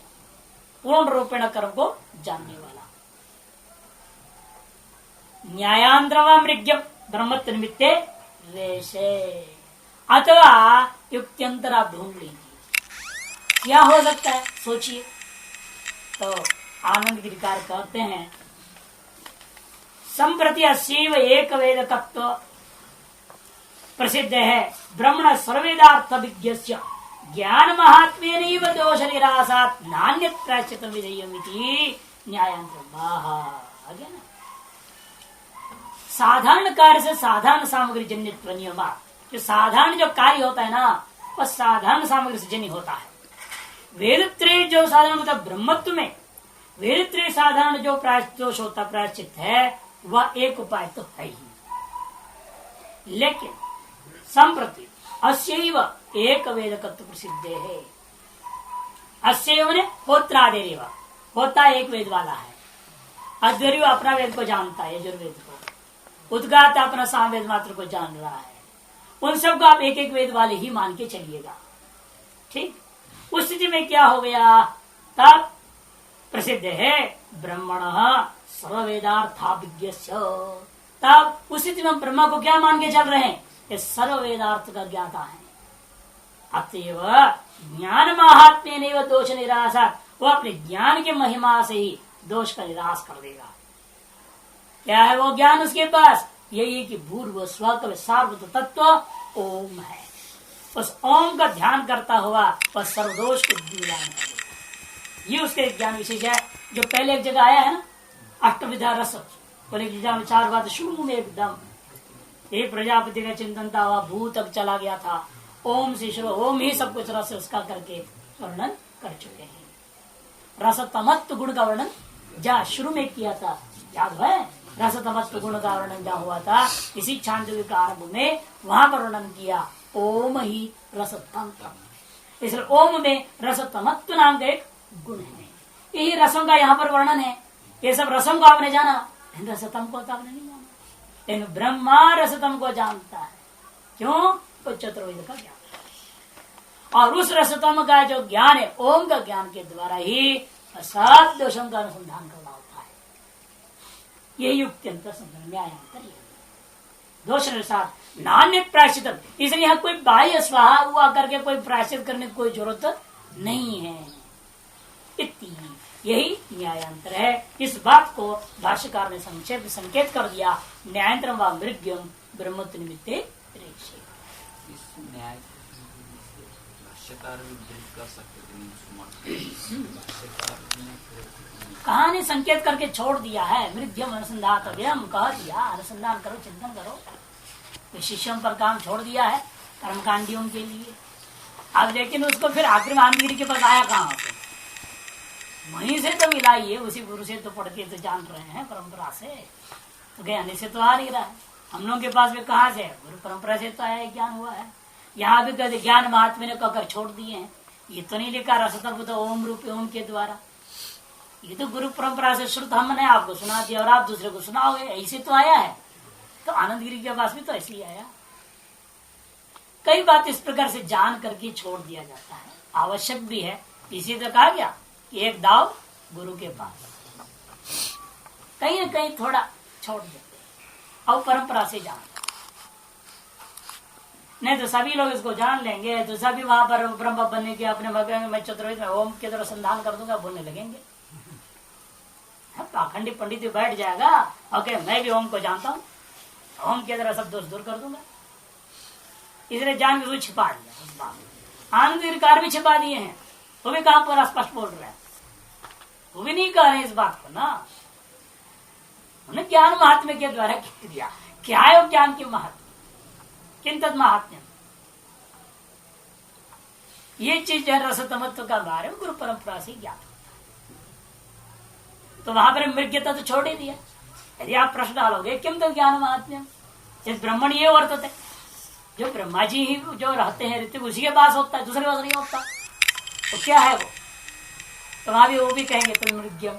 पूर्ण रूपेण कर्म को जानने वाला। न्यायांध्रवा मृग्यम ब्रह्मत्व निमित्ते रेशे अथवा युक्त्यंतर आप ढूंढ लीजिए क्या हो सकता है सोचिए। तो आनंद गिरिकार कहते हैं संप्रति असीव एक वेदकत्व प्रसिद्ध है ब्रह्मण सर्वेदार्थ विज्ञ ज्ञान महात्म्य नैव दोष निरासात नान्यत प्रायश्चित्तं विधेयमिति न्यायांतर आगे ना। साधारण कार्य से साधारण सामग्री जन्यत्व नियम। जो साधारण जो कार्य होता है ना वह साधारण सामग्री से जन्य होता है। वेदत्रय जो साधारण होता है ब्रह्मत्व में वेदत्रय साधारण जो दोष होता प्रायश्चित है वह एक उपाय तो है ही। लेकिन संप्रति अस्यैव एक वेदकत्व प्रसिद्ध है। अस्यैव ने होत्रादेव होता एक वेद वाला है। अद्वैर्य अपना वेद को जानता है यजुर्वेद को। उद्गात अपना सामवेद मात्र को जान रहा है। उन सबको आप एक एक वेद वाले ही मान के चलिएगा। ठीक उस स्थिति में क्या हो गया? तब प्रसिद्ध है ब्रह्मण सर्ववेदार्थाभिज्ञ। तब उस स्थिति में ब्रह्मा को क्या मान के चल रहे हैं? ये सर्व वेदार्थ का ज्ञाता है। अतएव ज्ञान महात्म्य नैव दोष निराशा वो अपने ज्ञान के महिमा से ही दोष का निराश कर देगा। क्या है वो ज्ञान उसके पास? यही कि भूर्व स्व सार्वत तत्व ओम है। उस ओम का ध्यान करता हुआ वह सर्वदोष को दूर कर देगा। ये उसके ज्ञान विशेष है। जो पहले एक जगह आया है ना अष्टविधा रस बोले 4 बात शुरू में एकदम एक प्रजापति का चिंतन था वह भू तक चला गया था। ओम से शुरू ओम ही सब कुछ रस उसका करके वर्णन कर चुके हैं। रस तमत्व गुण का वर्णन जहाँ शुरू में किया था याद है रसतमत्व गुण का वर्णन जहाँ हुआ था, इसी छांदोग्य के आरंभ में वहां पर वर्णन किया ओम ही रसतम। इसलिए ओम में रसतमत्व नाम का एक गुण है। यही रसों का यहाँ पर वर्णन है। ये सब रसों को आपने जाना, रसतम को तो आपने नहीं जाना, लेकिन ब्रह्मा रसतम को जानता है। क्यों? वो चतुर्वेद का ज्ञान, और उस रसतम का जो ज्ञान है ओम का ज्ञान के द्वारा ही सब दोषों का अनुसंधान करना होता है। यही युक्ति अंतर न्यायांतर दोष अनुसार नान्य प्रायश्चित। इसलिए यहाँ कोई बाह्य स्वाहा हुआ करके कोई प्रायश्चित करने की कोई जरूरत नहीं है। यही न्यायांतर है। इस बात को भाष्यकार ने संक्षेप संकेत कर दिया। न्यायांतरम व मृग्यम ब्रह्मत्व निमित्ते रेक्षे। कहानी संकेत करके छोड़ दिया है। मृग्यम अनुसंधातव्यम कह दिया, अनुसंधान करो, चिंतन करो। शिष्यों पर काम छोड़ दिया है कर्मकांडियों के लिए। अब लेकिन उसको फिर आखिर में आनगिरी के पास आया कहाँ होते, वहीं से तो मिलाइए, उसी गुरु से तो पढ़ के तो जान रहे हैं, परंपरा से तो ज्ञानी से तो आ नहीं रहा है। हम लोगों के पास भी कहाँ से गुरु परंपरा से तो आया, ज्ञान हुआ है। यहाँ भी कहते ज्ञान महात्मा ने कहकर छोड़ दिए हैं। ये तो नहीं लिखा रसतम तो ओम रूप ओम के द्वारा। ये तो गुरु परंपरा से श्रुत हमने आपको सुना दिया और आप दूसरे को सुनाओगे, ऐसे तो आया है। तो आनंदगिरी के पास भी तो ऐसे ही आया। कई बात इस प्रकार से जान करके छोड़ दिया जाता है, आवश्यक भी है। इसी तो कहा गया एक दाव गुरु के पास, कहीं न कहीं थोड़ा छोड़ देते और परंपरा से जान, नहीं तो सभी लोग इसको जान लेंगे तो सभी वहां पर ब्रह्म बनने के अपने भगवान में चतुर्वेद में ओम के तरह संधान कर दूंगा बोलने लगेंगे। पाखंडी पंडित बैठ जाएगा, ओके मैं भी ओम को जानता हूँ, ओम के तरह सब दोष दूर कर दूंगा। इसलिए जान के छिपा दिया। आनंदकार भी छिपा दिए हैं, वो भी कहां पर स्पष्ट बोल रहे हैं, वो भी नहीं कह रहे इस बात को ना। उन्हें ज्ञान महात्म्य के द्वारा कह दिया। क्या है वो ज्ञान के महात्म्य, किन तद महात्म्य, ये चीज है रसतमत्व का बारे में गुरु परंपरा से ज्ञान। तो वहां पर मृग्यता तो छोड़ ही दिया। यदि आप प्रश्न डालोगे किम तो ज्ञान महात्म्य, जिस ब्राह्मण ये वर्तते, जो ब्रह्मा जी ही जो रहते हैं ऋतिक उसी के पास होता है, दूसरे पास नहीं होता। तो क्या है वो, तो वहां भी वो भी कहेंगे तो मृग्यम।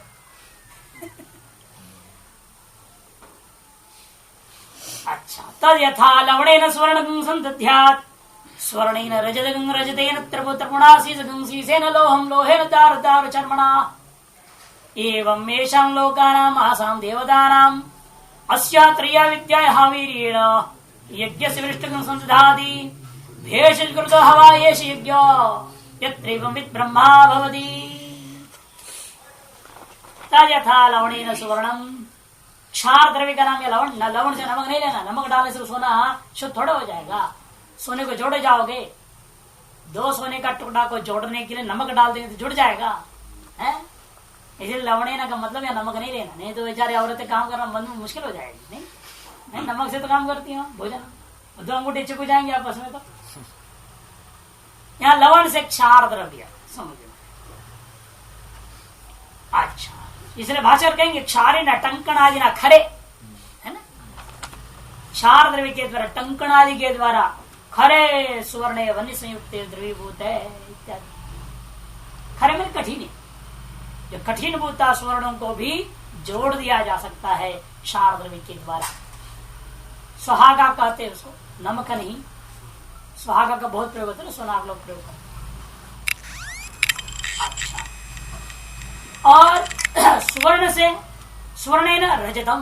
अच्छा, तद यथा लवणेन स्वर्णगं संदध्यात् स्वर्णेन रजतगं रजतेन त्रिपुणा शीसेन लोहं लोहेन दार दार चर्मणा एवं मेषां लोकानां आसां देवतानां अस्या त्रया विद्यायाः वीर्येण यज्ञस्य वृष्टिगं संदधाति भेषजकृतो हवायेष यज्ञ यत्रैवं विद् ब्रह्मा भवति। तद यथा लवणेन सुवर्णम, क्षार द्रव्य का नाम है लवण। लवण से नमक नहीं लेना, नमक डालने से सोना शुद्ध थोड़ा हो जाएगा। सोने को जोड़े जाओगे, दो सोने का टुकड़ा को जोड़ने के लिए नमक डाल देंगे तो जुड़ जाएगा है। इसलिए लवणेना का मतलब है नमक नहीं लेना, नहीं तो बेचारे औरतें काम करना मन में मुश्किल हो जाएगी। नहीं नमक से तो काम करती है भोजन, दो अंगूठे चिपक जाएंगे आपस में। तो यहाँ लवण से क्षार द्रव्य समझ। अच्छा, इसलिए भाषाकार कहेंगे क्षारे न टंकण आदि न खरे, है ना। क्षार द्रव्य के द्वारा, टंकण आदि के द्वारा खरे सुवर्ण वन्य संयुक्त द्रवीभूत है इत्यादि। खरे में कठिन है, जो कठिन भूता सुवर्णों को भी जोड़ दिया जा सकता है क्षार द्रव्य के द्वारा। सुहागा कहते हैं उसको, नमक नहीं। सुहागा का बहुत प्रयोग होता है, सोनाग लोग प्रयोग करते। और सुवर्ण से स्वर्ण रजतम,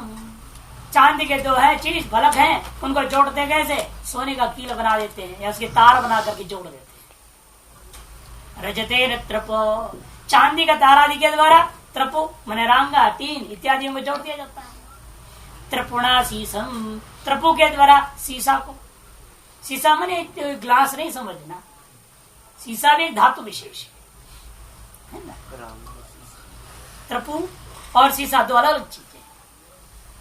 चांदी के जो है चीज फलक हैं उनको जोड़ते कैसे, सोने का कील बना देते हैं या उसके तार बना करके जोड़ देते हैं। रजते त्रप, चांदी का तार आदि के द्वारा त्रपो मने रांगा टीन इत्यादि को जोड़ दिया जाता है। त्रिपुणा शीशम, त्रपु के द्वारा शीशा को, शीशा मने ग्लास नहीं समझना, शीशा भी एक धातु विशेष है ना। त्रपु और शीशा दो अलग अलग चीजें।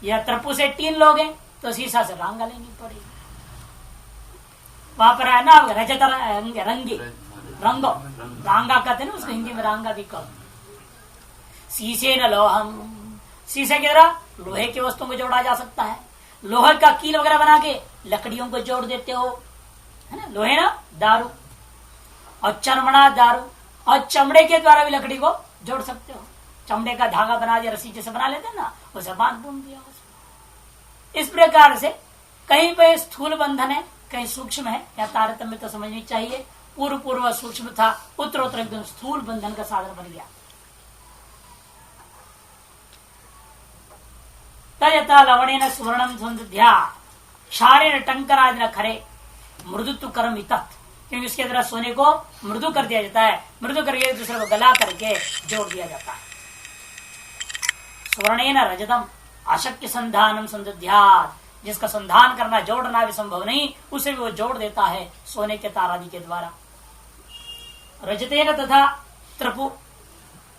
या त्रपु से टीन लोगे तो शीशा से रांगा लेनी पड़ेगी। वहां पर है ना रजत रंगी रंगो, रांगा कहते ना उसको हिंदी में, रांगा भी कहते। शीशे न लोहम, शीशे की तरह लोहे की वस्तुओं को जोड़ा जा सकता है। लोहे का कील वगैरह बना के लकड़ियों को जोड़ देते हो, है ना। लोहे ना दारू, और चरमड़ा दारू, और चमड़े के द्वारा भी लकड़ी को जोड़ सकते हो। चमड़े का धागा बना दिया, रस्सी जैसे बना लेते हैं ना, उसे बांध बूंद दिया। इस प्रकार से कहीं पे स्थूल बंधन है, कहीं सूक्ष्म है, या तारतम्य तो समझनी चाहिए। पूर्व पूर्व सूक्ष्म था, उत्तर उत्तर एकदम स्थूल बंधन का साधन बन गया। तथा लवणेन सुवर्णम संध्या क्षारेण टंकरादि खरे मृदुत्व कर्म तत्, क्योंकि उसके द्वारा सोने को मृदु कर दिया जाता है। मृदु करके दूसरे को गला करके जोड़ दिया जाता है। सुवर्णेन रजतम अशक्य संधानम संध्यात, जिसका संधान करना जोड़ना भी संभव नहीं, उसे भी वो जोड़ देता है सोने के तारादि के द्वारा। रजतेन तथा त्रपु,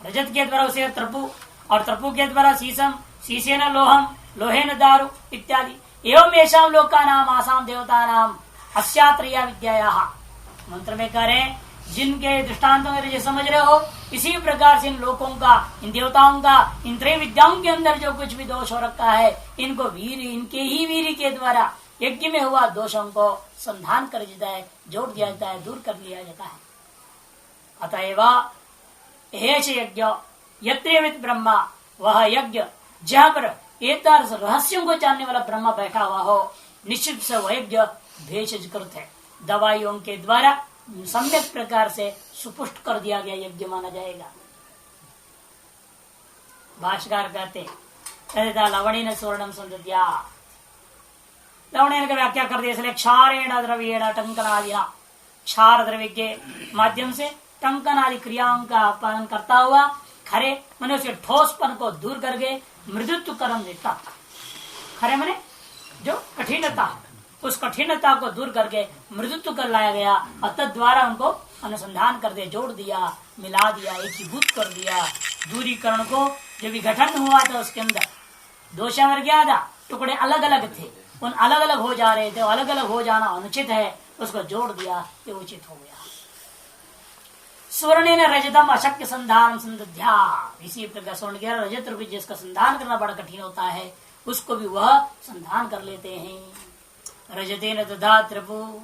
रजत के द्वारा उसे त्रपु, और त्रपु के द्वारा शीशम, शीशेन लोहम, लोहेन दारु इत्यादि। एवं येषां लोकानाम आसाम देवतानाम अस्यात्रया विद्यायाः, मंत्र में कह रहे हैं जिनके दृष्टांतों में समझ रहे हो, इसी प्रकार से इन लोगों का, इन देवताओं का, इन त्रय विद्याओं के अंदर जो कुछ भी दोष हो रखा है, इनको वीर, इनके ही वीर के द्वारा यज्ञ में हुआ दोषों को संधान कर देता है, जोड़ दिया जाता है, दूर कर लिया जाता है। अतएव एष यज्ञ यत्रेवित ब्रह्मा, वह यज्ञ जहाँ पर एक रहस्यों को जानने वाला ब्रह्मा बैठा हुआ हो, निश्चित से वह यज्ञ भेषजकृत है, दवाइयों के द्वारा सम्यक प्रकार से सुपुष्ट कर दिया गया यज्ञ माना जाएगा। भाष्यकार कहते लवणेन सुवर्णम संध्या, लवणेन का व्याख्या कर दिया, इसलिए क्षारेण द्रव्येण टंकनादिना, क्षार द्रव्य के माध्यम से टंकन आदि क्रियाओं का पालन करता हुआ खरे मनुष्य ठोसपन को दूर करके मृदुत्व कर्म देता। खरे मने जो कठिनता, उस कठिनता को दूर करके मृदुत्व कर लाया गया, और तद द्वारा उनको अनुसंधान कर दिया, जोड़ दिया, मिला दिया, एकीभूत कर दिया। दूरीकरण को जो विघटन हुआ था उसके अंदर दोषावर क्या था, टुकड़े अलग अलग थे, उन अलग अलग हो जा रहे थे, अलग अलग हो जाना अनुचित है, उसको जोड़ दिया, ये उचित हो गया। स्वर्णेन रजतम अशक्य संधान संध्या, इसी प्रकार स्वर्ण के रजत रूपी जिसका संधान करना बड़ा कठिन होता है, उसको भी वह संधान कर लेते हैं। रजतेन तथा त्रिपु,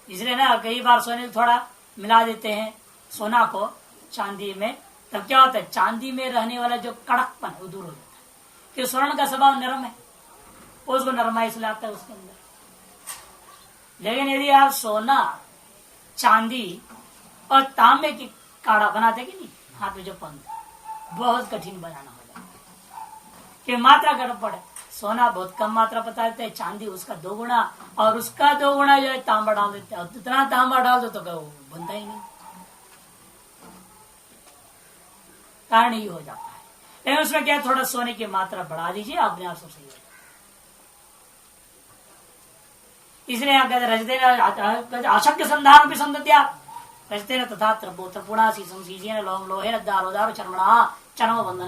इसलिए ना कई बार सोने को थोड़ा मिला देते हैं सोना को चांदी में, तब क्या होता है, चांदी में रहने वाला जो कड़कपन है वो दूर हो जाता है, क्योंकि स्वर्ण का स्वभाव नरम है, उसको नरमाई से लाता है उसके अंदर। लेकिन यदि आप सोना, चांदी और तांबे की काढ़ा बनाते कि नहीं, हाथ में जो पंद, बहुत कठिन बनाना हो जाता है, कि मात्रा गड़बड़ है। सोना बहुत कम मात्रा बताते हैं, चांदी उसका 2 गुना, और उसका 2 गुना जो है तांबा डाल देते हैं, इतना तांबा डाल दो तो बनता ही नहीं, कारण ही हो जाता है। लेकिन उसमें क्या, थोड़ा सोने की मात्रा बढ़ा दीजिए, अपने आप सब सही हो जाए। इसलिए आप कहते रजते अशक्य संधान भी संध्या, रजतेन तथा त्रिपुणा शीशम शीशेन लोहम लोहेन दारो दारो चर्मणा चर्म बंधन।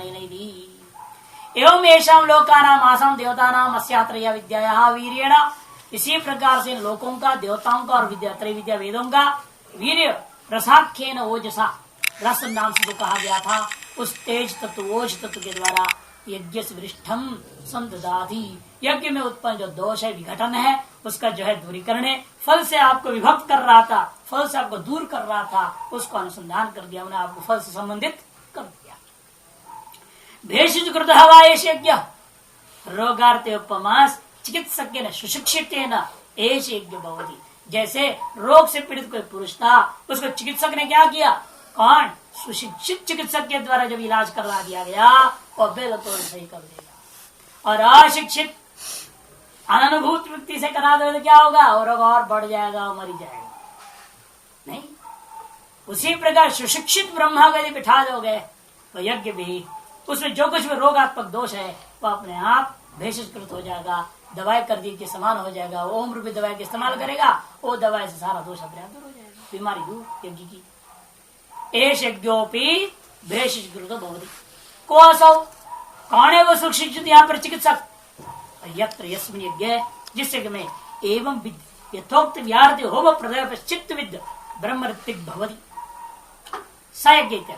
एवं येषां लोकानाम आसाम देवतानाम अस्यात्रया विद्यायाः वीर्येण, इसी प्रकार से लोकों का, देवताओं का और विद्या, त्रय विद्या वेदों का वीर्य रसाख्येन ओजसा, रस नाम से जो कहा गया था, उस तेज तत्व, ओज तत्व के द्वारा यज्ञ से वृष्ठम संददाति, यज्ञ में उत्पन्न जो दोष है, विघटन है, उसका जो है दूरीकरण है। फल से आपको विभक्त कर रहा था, फल से आपको दूर कर रहा था, उसको अनुसंधान कर दिया, उन्हें आपको फल से संबंधित कर दिया। भेषज कृत हवाएश यज्ञ रोगार्थे उपमास चिकित्सक सुशिक्षित एश यज्ञ भवति, जैसे रोग से पीड़ित कोई पुरुष था, उसको चिकित्सक ने क्या किया, कौन, सुशिक्षित चिकित्सक के द्वारा जब इलाज करवा दिया गया, वो बिल्कुल सही कर देगा। और अशिक्षित अनुभूत व्यक्ति से करा दो तो क्या होगा, और रोग और बढ़ जाएगा और मर जाएगा। नहीं, उसी प्रकार सुशिक्षित ब्रह्मा को यदि बिठा दोगे तो यज्ञ भी, उसमें जो कुछ भी रोगात्मक दोष है वो अपने आप भेषजकृत हो जाएगा, दवाई कर दी के समान हो जाएगा। ओम रूपी दवाई का इस्तेमाल करेगा, वो दवाई से सारा दोष अपने आप दूर हो जाएगा, बीमारी दूर यज्ञ की। एष यज्ञोपि भेषजकृत भवति, को असौ, कौन है वो सुशिक्षित यहाँ पर चिकित्सक, यत्र यस्मिन् यज्ञ, जिस यज्ञ में एवं विद यथोक्त व्याहृति होम प्रदय चित्त विद ब्रह्म ऋत्विक भवति, स यज्ञ,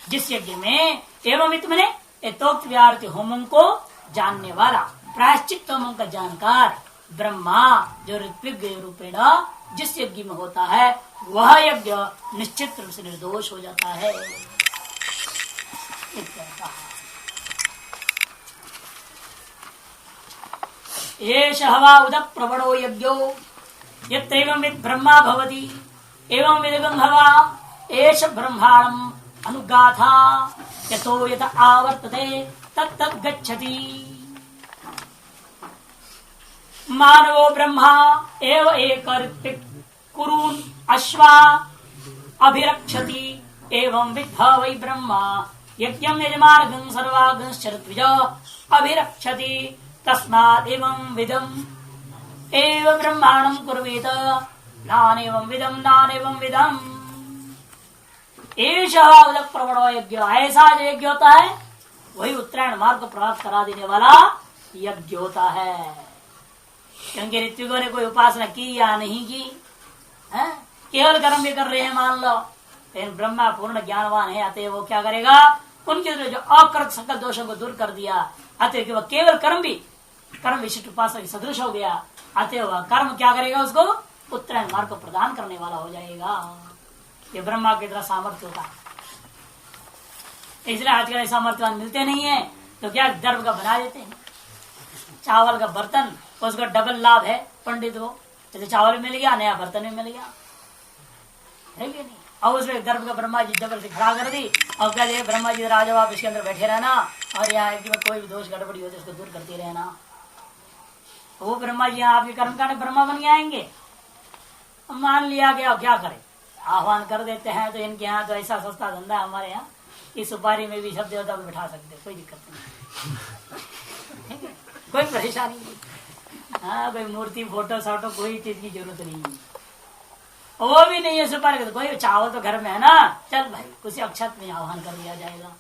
जिस यज्ञ में एवं इत मने यथोक्त व्याहृति होमों को जानने वाला, प्रायश्चित होमों का जानकार ब्रह्मा जो ऋत्विक रूपेण जिस यज्ञ में होता है वह यज्ञ निश्चित रूप से निर्दोष हो जाता है। एष हवा उदक प्रवणो यज्ञो यत्रैवं यत् ब्रह्मा भवति एवं विदगं हवा एष ब्रह्माणम् अनुगाथा यतो यत आवर्तते तत्तद् गच्छति। मानवो ब्रह्मा एव एक ऋत्विक कुरून् अश्वा अभिरक्षति एवं विद्धा वै ब्रह्मा यज्ञं यजमानगं सर्वागंश्च ऋत्विज अभिरक्षति तस्मात् एवं विदम् एव ब्रह्माणं कुर्वेत नानेवं विदम् नानेवं विदम्। एषः प्रवणो यज्ञ, ऐसा जो यज्ञ होता है वही उत्तरायण मार्ग को प्राप्त करा देने वाला यज्ञ होता है। क्योंकि ऋत्विकों ने कोई उपासना की या नहीं की, है? केवल कर्म भी कर रहे हैं मान लो, लेकिन ब्रह्मा पूर्ण ज्ञानवान है, अतः वो क्या करेगा, उनके जो अकृत सकल दोषों को दूर कर दिया, अतः वह केवल कर्म विशिष्ट उपासना की सदृश हो गया, अतः वह कर्म क्या करेगा, उसको उत्तरायण मार्ग को प्रदान करने वाला हो जाएगा। ये ब्रह्मा की तरह सामर्थ्य होता है, इसलिए आजकल सामर्थ्यवान मिलते नहीं है तो क्या दर्भ का बना देते हैं, चावल का बर्तन, उसका डबल लाभ है पंडित को, जैसे चावल मिल गया नया बर्तन भी मिल गया है कि नहीं। और उसमें दर्भ का ब्रह्मा जी डबल से खड़ा कर दी और कह दिए ब्रह्मा जी राजा आप इसके अंदर बैठे रहना और यहाँ में कोई भी दोष गड़बड़ी हो तो उसको दूर करते रहना। वो ब्रह्मा जी यहाँ आपके कर्म कांड ब्रह्मा बन के आएंगे। मान लिया गया, क्या करे, आह्वान कर देते हैं। तो इनके यहाँ तो ऐसा सस्ता धंधा है, हमारे यहाँ इस सुपारी में भी सब देवता को बिठा सकते, कोई दिक्कत नहीं, कोई परेशानी नहीं। हाँ, कोई मूर्ति फोटो साटो कोई चीज की जरूरत नहीं है, वो भी नहीं है सुपारी। तो कोई चावल तो घर में है ना, चल भाई कुछ अक्षत में आह्वान कर दिया जाएगा,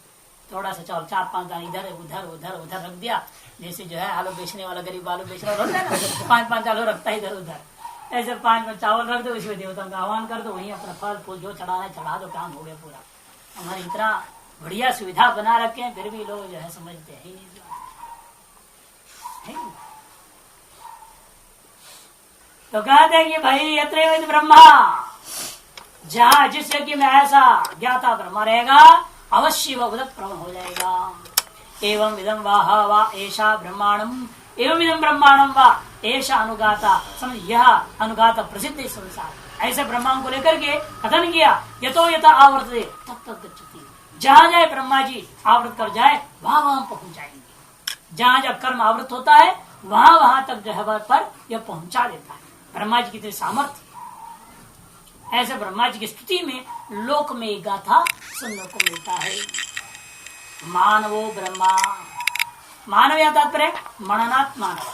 थोड़ा सा चावल 4-5 दाने इधर उधर उधर उधर रख दिया, जैसे जो है आलू बेचने वाला गरीब आलू बेचने वाला होता है ना, 5-5 आलू रखता है इधर उधर, ऐसे 5 चावल रख दो, उसमें देवताओं का आह्वान कर दो, वहीं अपना फल फूल जो चढ़ाना है चढ़ा दो, काम हो गया पूरा। हमारे इतना बढ़िया सुविधा बना रखे हैं, फिर भी लोग जो है समझते हैं ही नहीं। तो कहते हैं कि भाई यत्र ब्रह्मा, जहाँ जिस यज्ञ में ऐसा ज्ञाता ब्रह्मा रहेगा अवश्य वह उदक प्रवण हो जाएगा। एवं विदम वा ऐशा ब्रह्मांडम एवं विदम ब्रह्मांडम वा ऐशा अनुगाता, समझ यह अनुगाता प्रसिद्ध इस संसार। ऐसे ब्रह्मांड को लेकर के कथन किया, यतो यथा आवर्त तब तक गच्छति, जहाँ जाए ब्रह्मा जी आवृत कर जाए वहां वहां पहुंच जाएंगे। जहाँ जब कर्म आवृत होता है वहां वहां तक जो है पर यह पहुंचा देता है। ब्रह्मा जी की तरह सामर्थ्य, ऐसे ब्रह्मा जी की स्तुति में लोक में एक गाथा सुनने को मिलता है। मानवो ब्रह्मा, मानव या तात्पर्य मननात् मानव,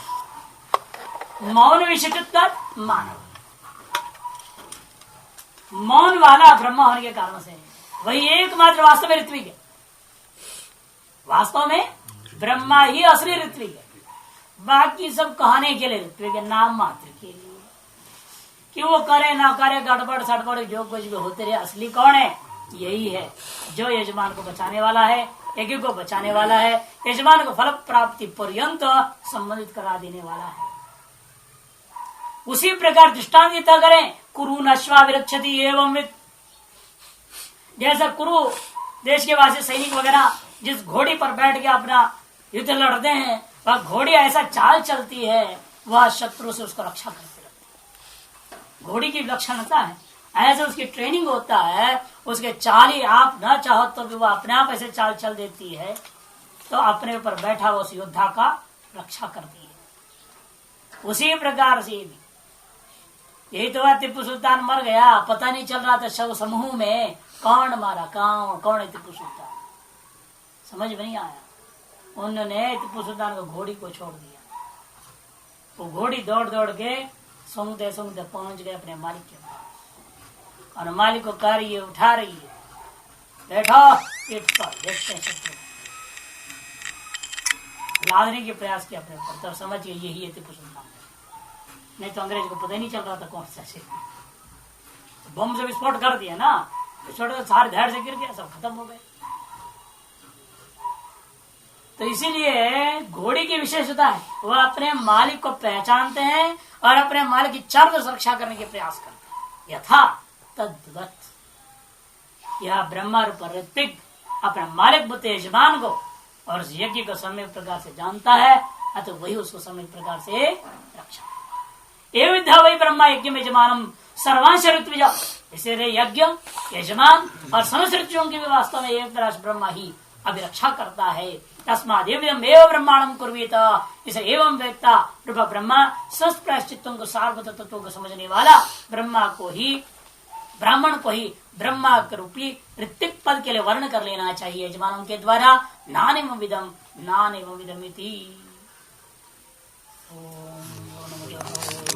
मौन विशिष्ट मानव, मौन वाला ब्रह्मा होने के कारण से वही एकमात्र वास्तव में ऋत्विक है। वास्तव में ब्रह्मा ही असली ऋत्विक है, बाकी सब कहने के लिए ऋत्विक है, नाम मात्र के लिए, कि वो करे ना करे गड़बड़ सड़बड़ जो कुछ भी होते रहे, असली कौन है, यही है जो यजमान को बचाने वाला है, यज्ञ को बचाने वाला है, यजमान को फल प्राप्ति पर्यंत संबंधित करा देने वाला है। उसी प्रकार दृष्टांत देता करें, कुरु नश्वा विरक्षति एवं विद, जैसा कुरु देश के वासी सैनिक वगैरह जिस घोड़ी पर बैठ के अपना युद्ध लड़ते हैं, वह घोड़ी ऐसा चाल चलती है वह शत्रु से उसको रक्षा करती रहती है। घोड़ी की लक्षणता है, ऐसे उसकी ट्रेनिंग होता है, उसके चाल ही आप न चाहो तो भी वह अपने आप ऐसे चाल चल देती है, तो अपने ऊपर बैठा हुआ उस योद्धा का रक्षा करती है। उसी प्रकार से भी यही तो टिप्पू सुल्तान मर गया, पता नहीं चल रहा था शव समूह में कौन मारा, कौन है टिप्पू सुल्तान, समझ में नहीं आया। उन्होंने टिप्पू सुल्तान को घोड़ी को छोड़ दिया, वो घोड़ी दौड़ दौड़ के सूंघते सूंघते पहुंच गए अपने मालिक के पास, और मालिक को कह रही है, उठा रही है, बैठो पीठ पर, देखते हैं शत्रु, लादने के प्रयास किया अपने ऊपर, तब समझ गए यही है टिप्पू सुल्तान। नहीं तो अंग्रेज को पता ही नहीं चल रहा था कौन सा से, बम से विस्फोट कर दिया ना, छोटे तो सारे धैर्य से गिर गया, सब खत्म हो गए। तो इसीलिए घोड़ी की विशेषता है, वह अपने मालिक को पहचानते हैं और अपने मालिक की चारों तरफ सुरक्षा करने के प्रयास करते हैं। यथा तद्वत यह ब्रह्मा रूप ऋत्विक अपने मालिक बुद्ध यजमान को और उस यज्ञ को सम्यक प्रकार से जानता है, अतः वही उसको सम्यक प्रकार से रक्षा। एवं विद्या वही ब्रह्मा यज्ञ में यजमानम सर्वांश ऋत्विजा, इसे यज्ञ यजमान और समस्त ऋतुओं की भी वास्तव में एक तरह ब्रह्मा ही अभिरक्षा करता है। तस्माद एवं ब्रह्मांडम कुर्वीत, इसे एवं वेत्ता रूप ब्रह्मा समस्त प्रायश्चित्तों को सार्वभौम तत्वों को समझने वाला ब्रह्मा को ही, ब्राह्मण को ही ब्रह्मा रूपी ऋत्विक पद के लिए वर्ण कर लेना चाहिए यजमानों के द्वारा। नानेव विदम इति। ओम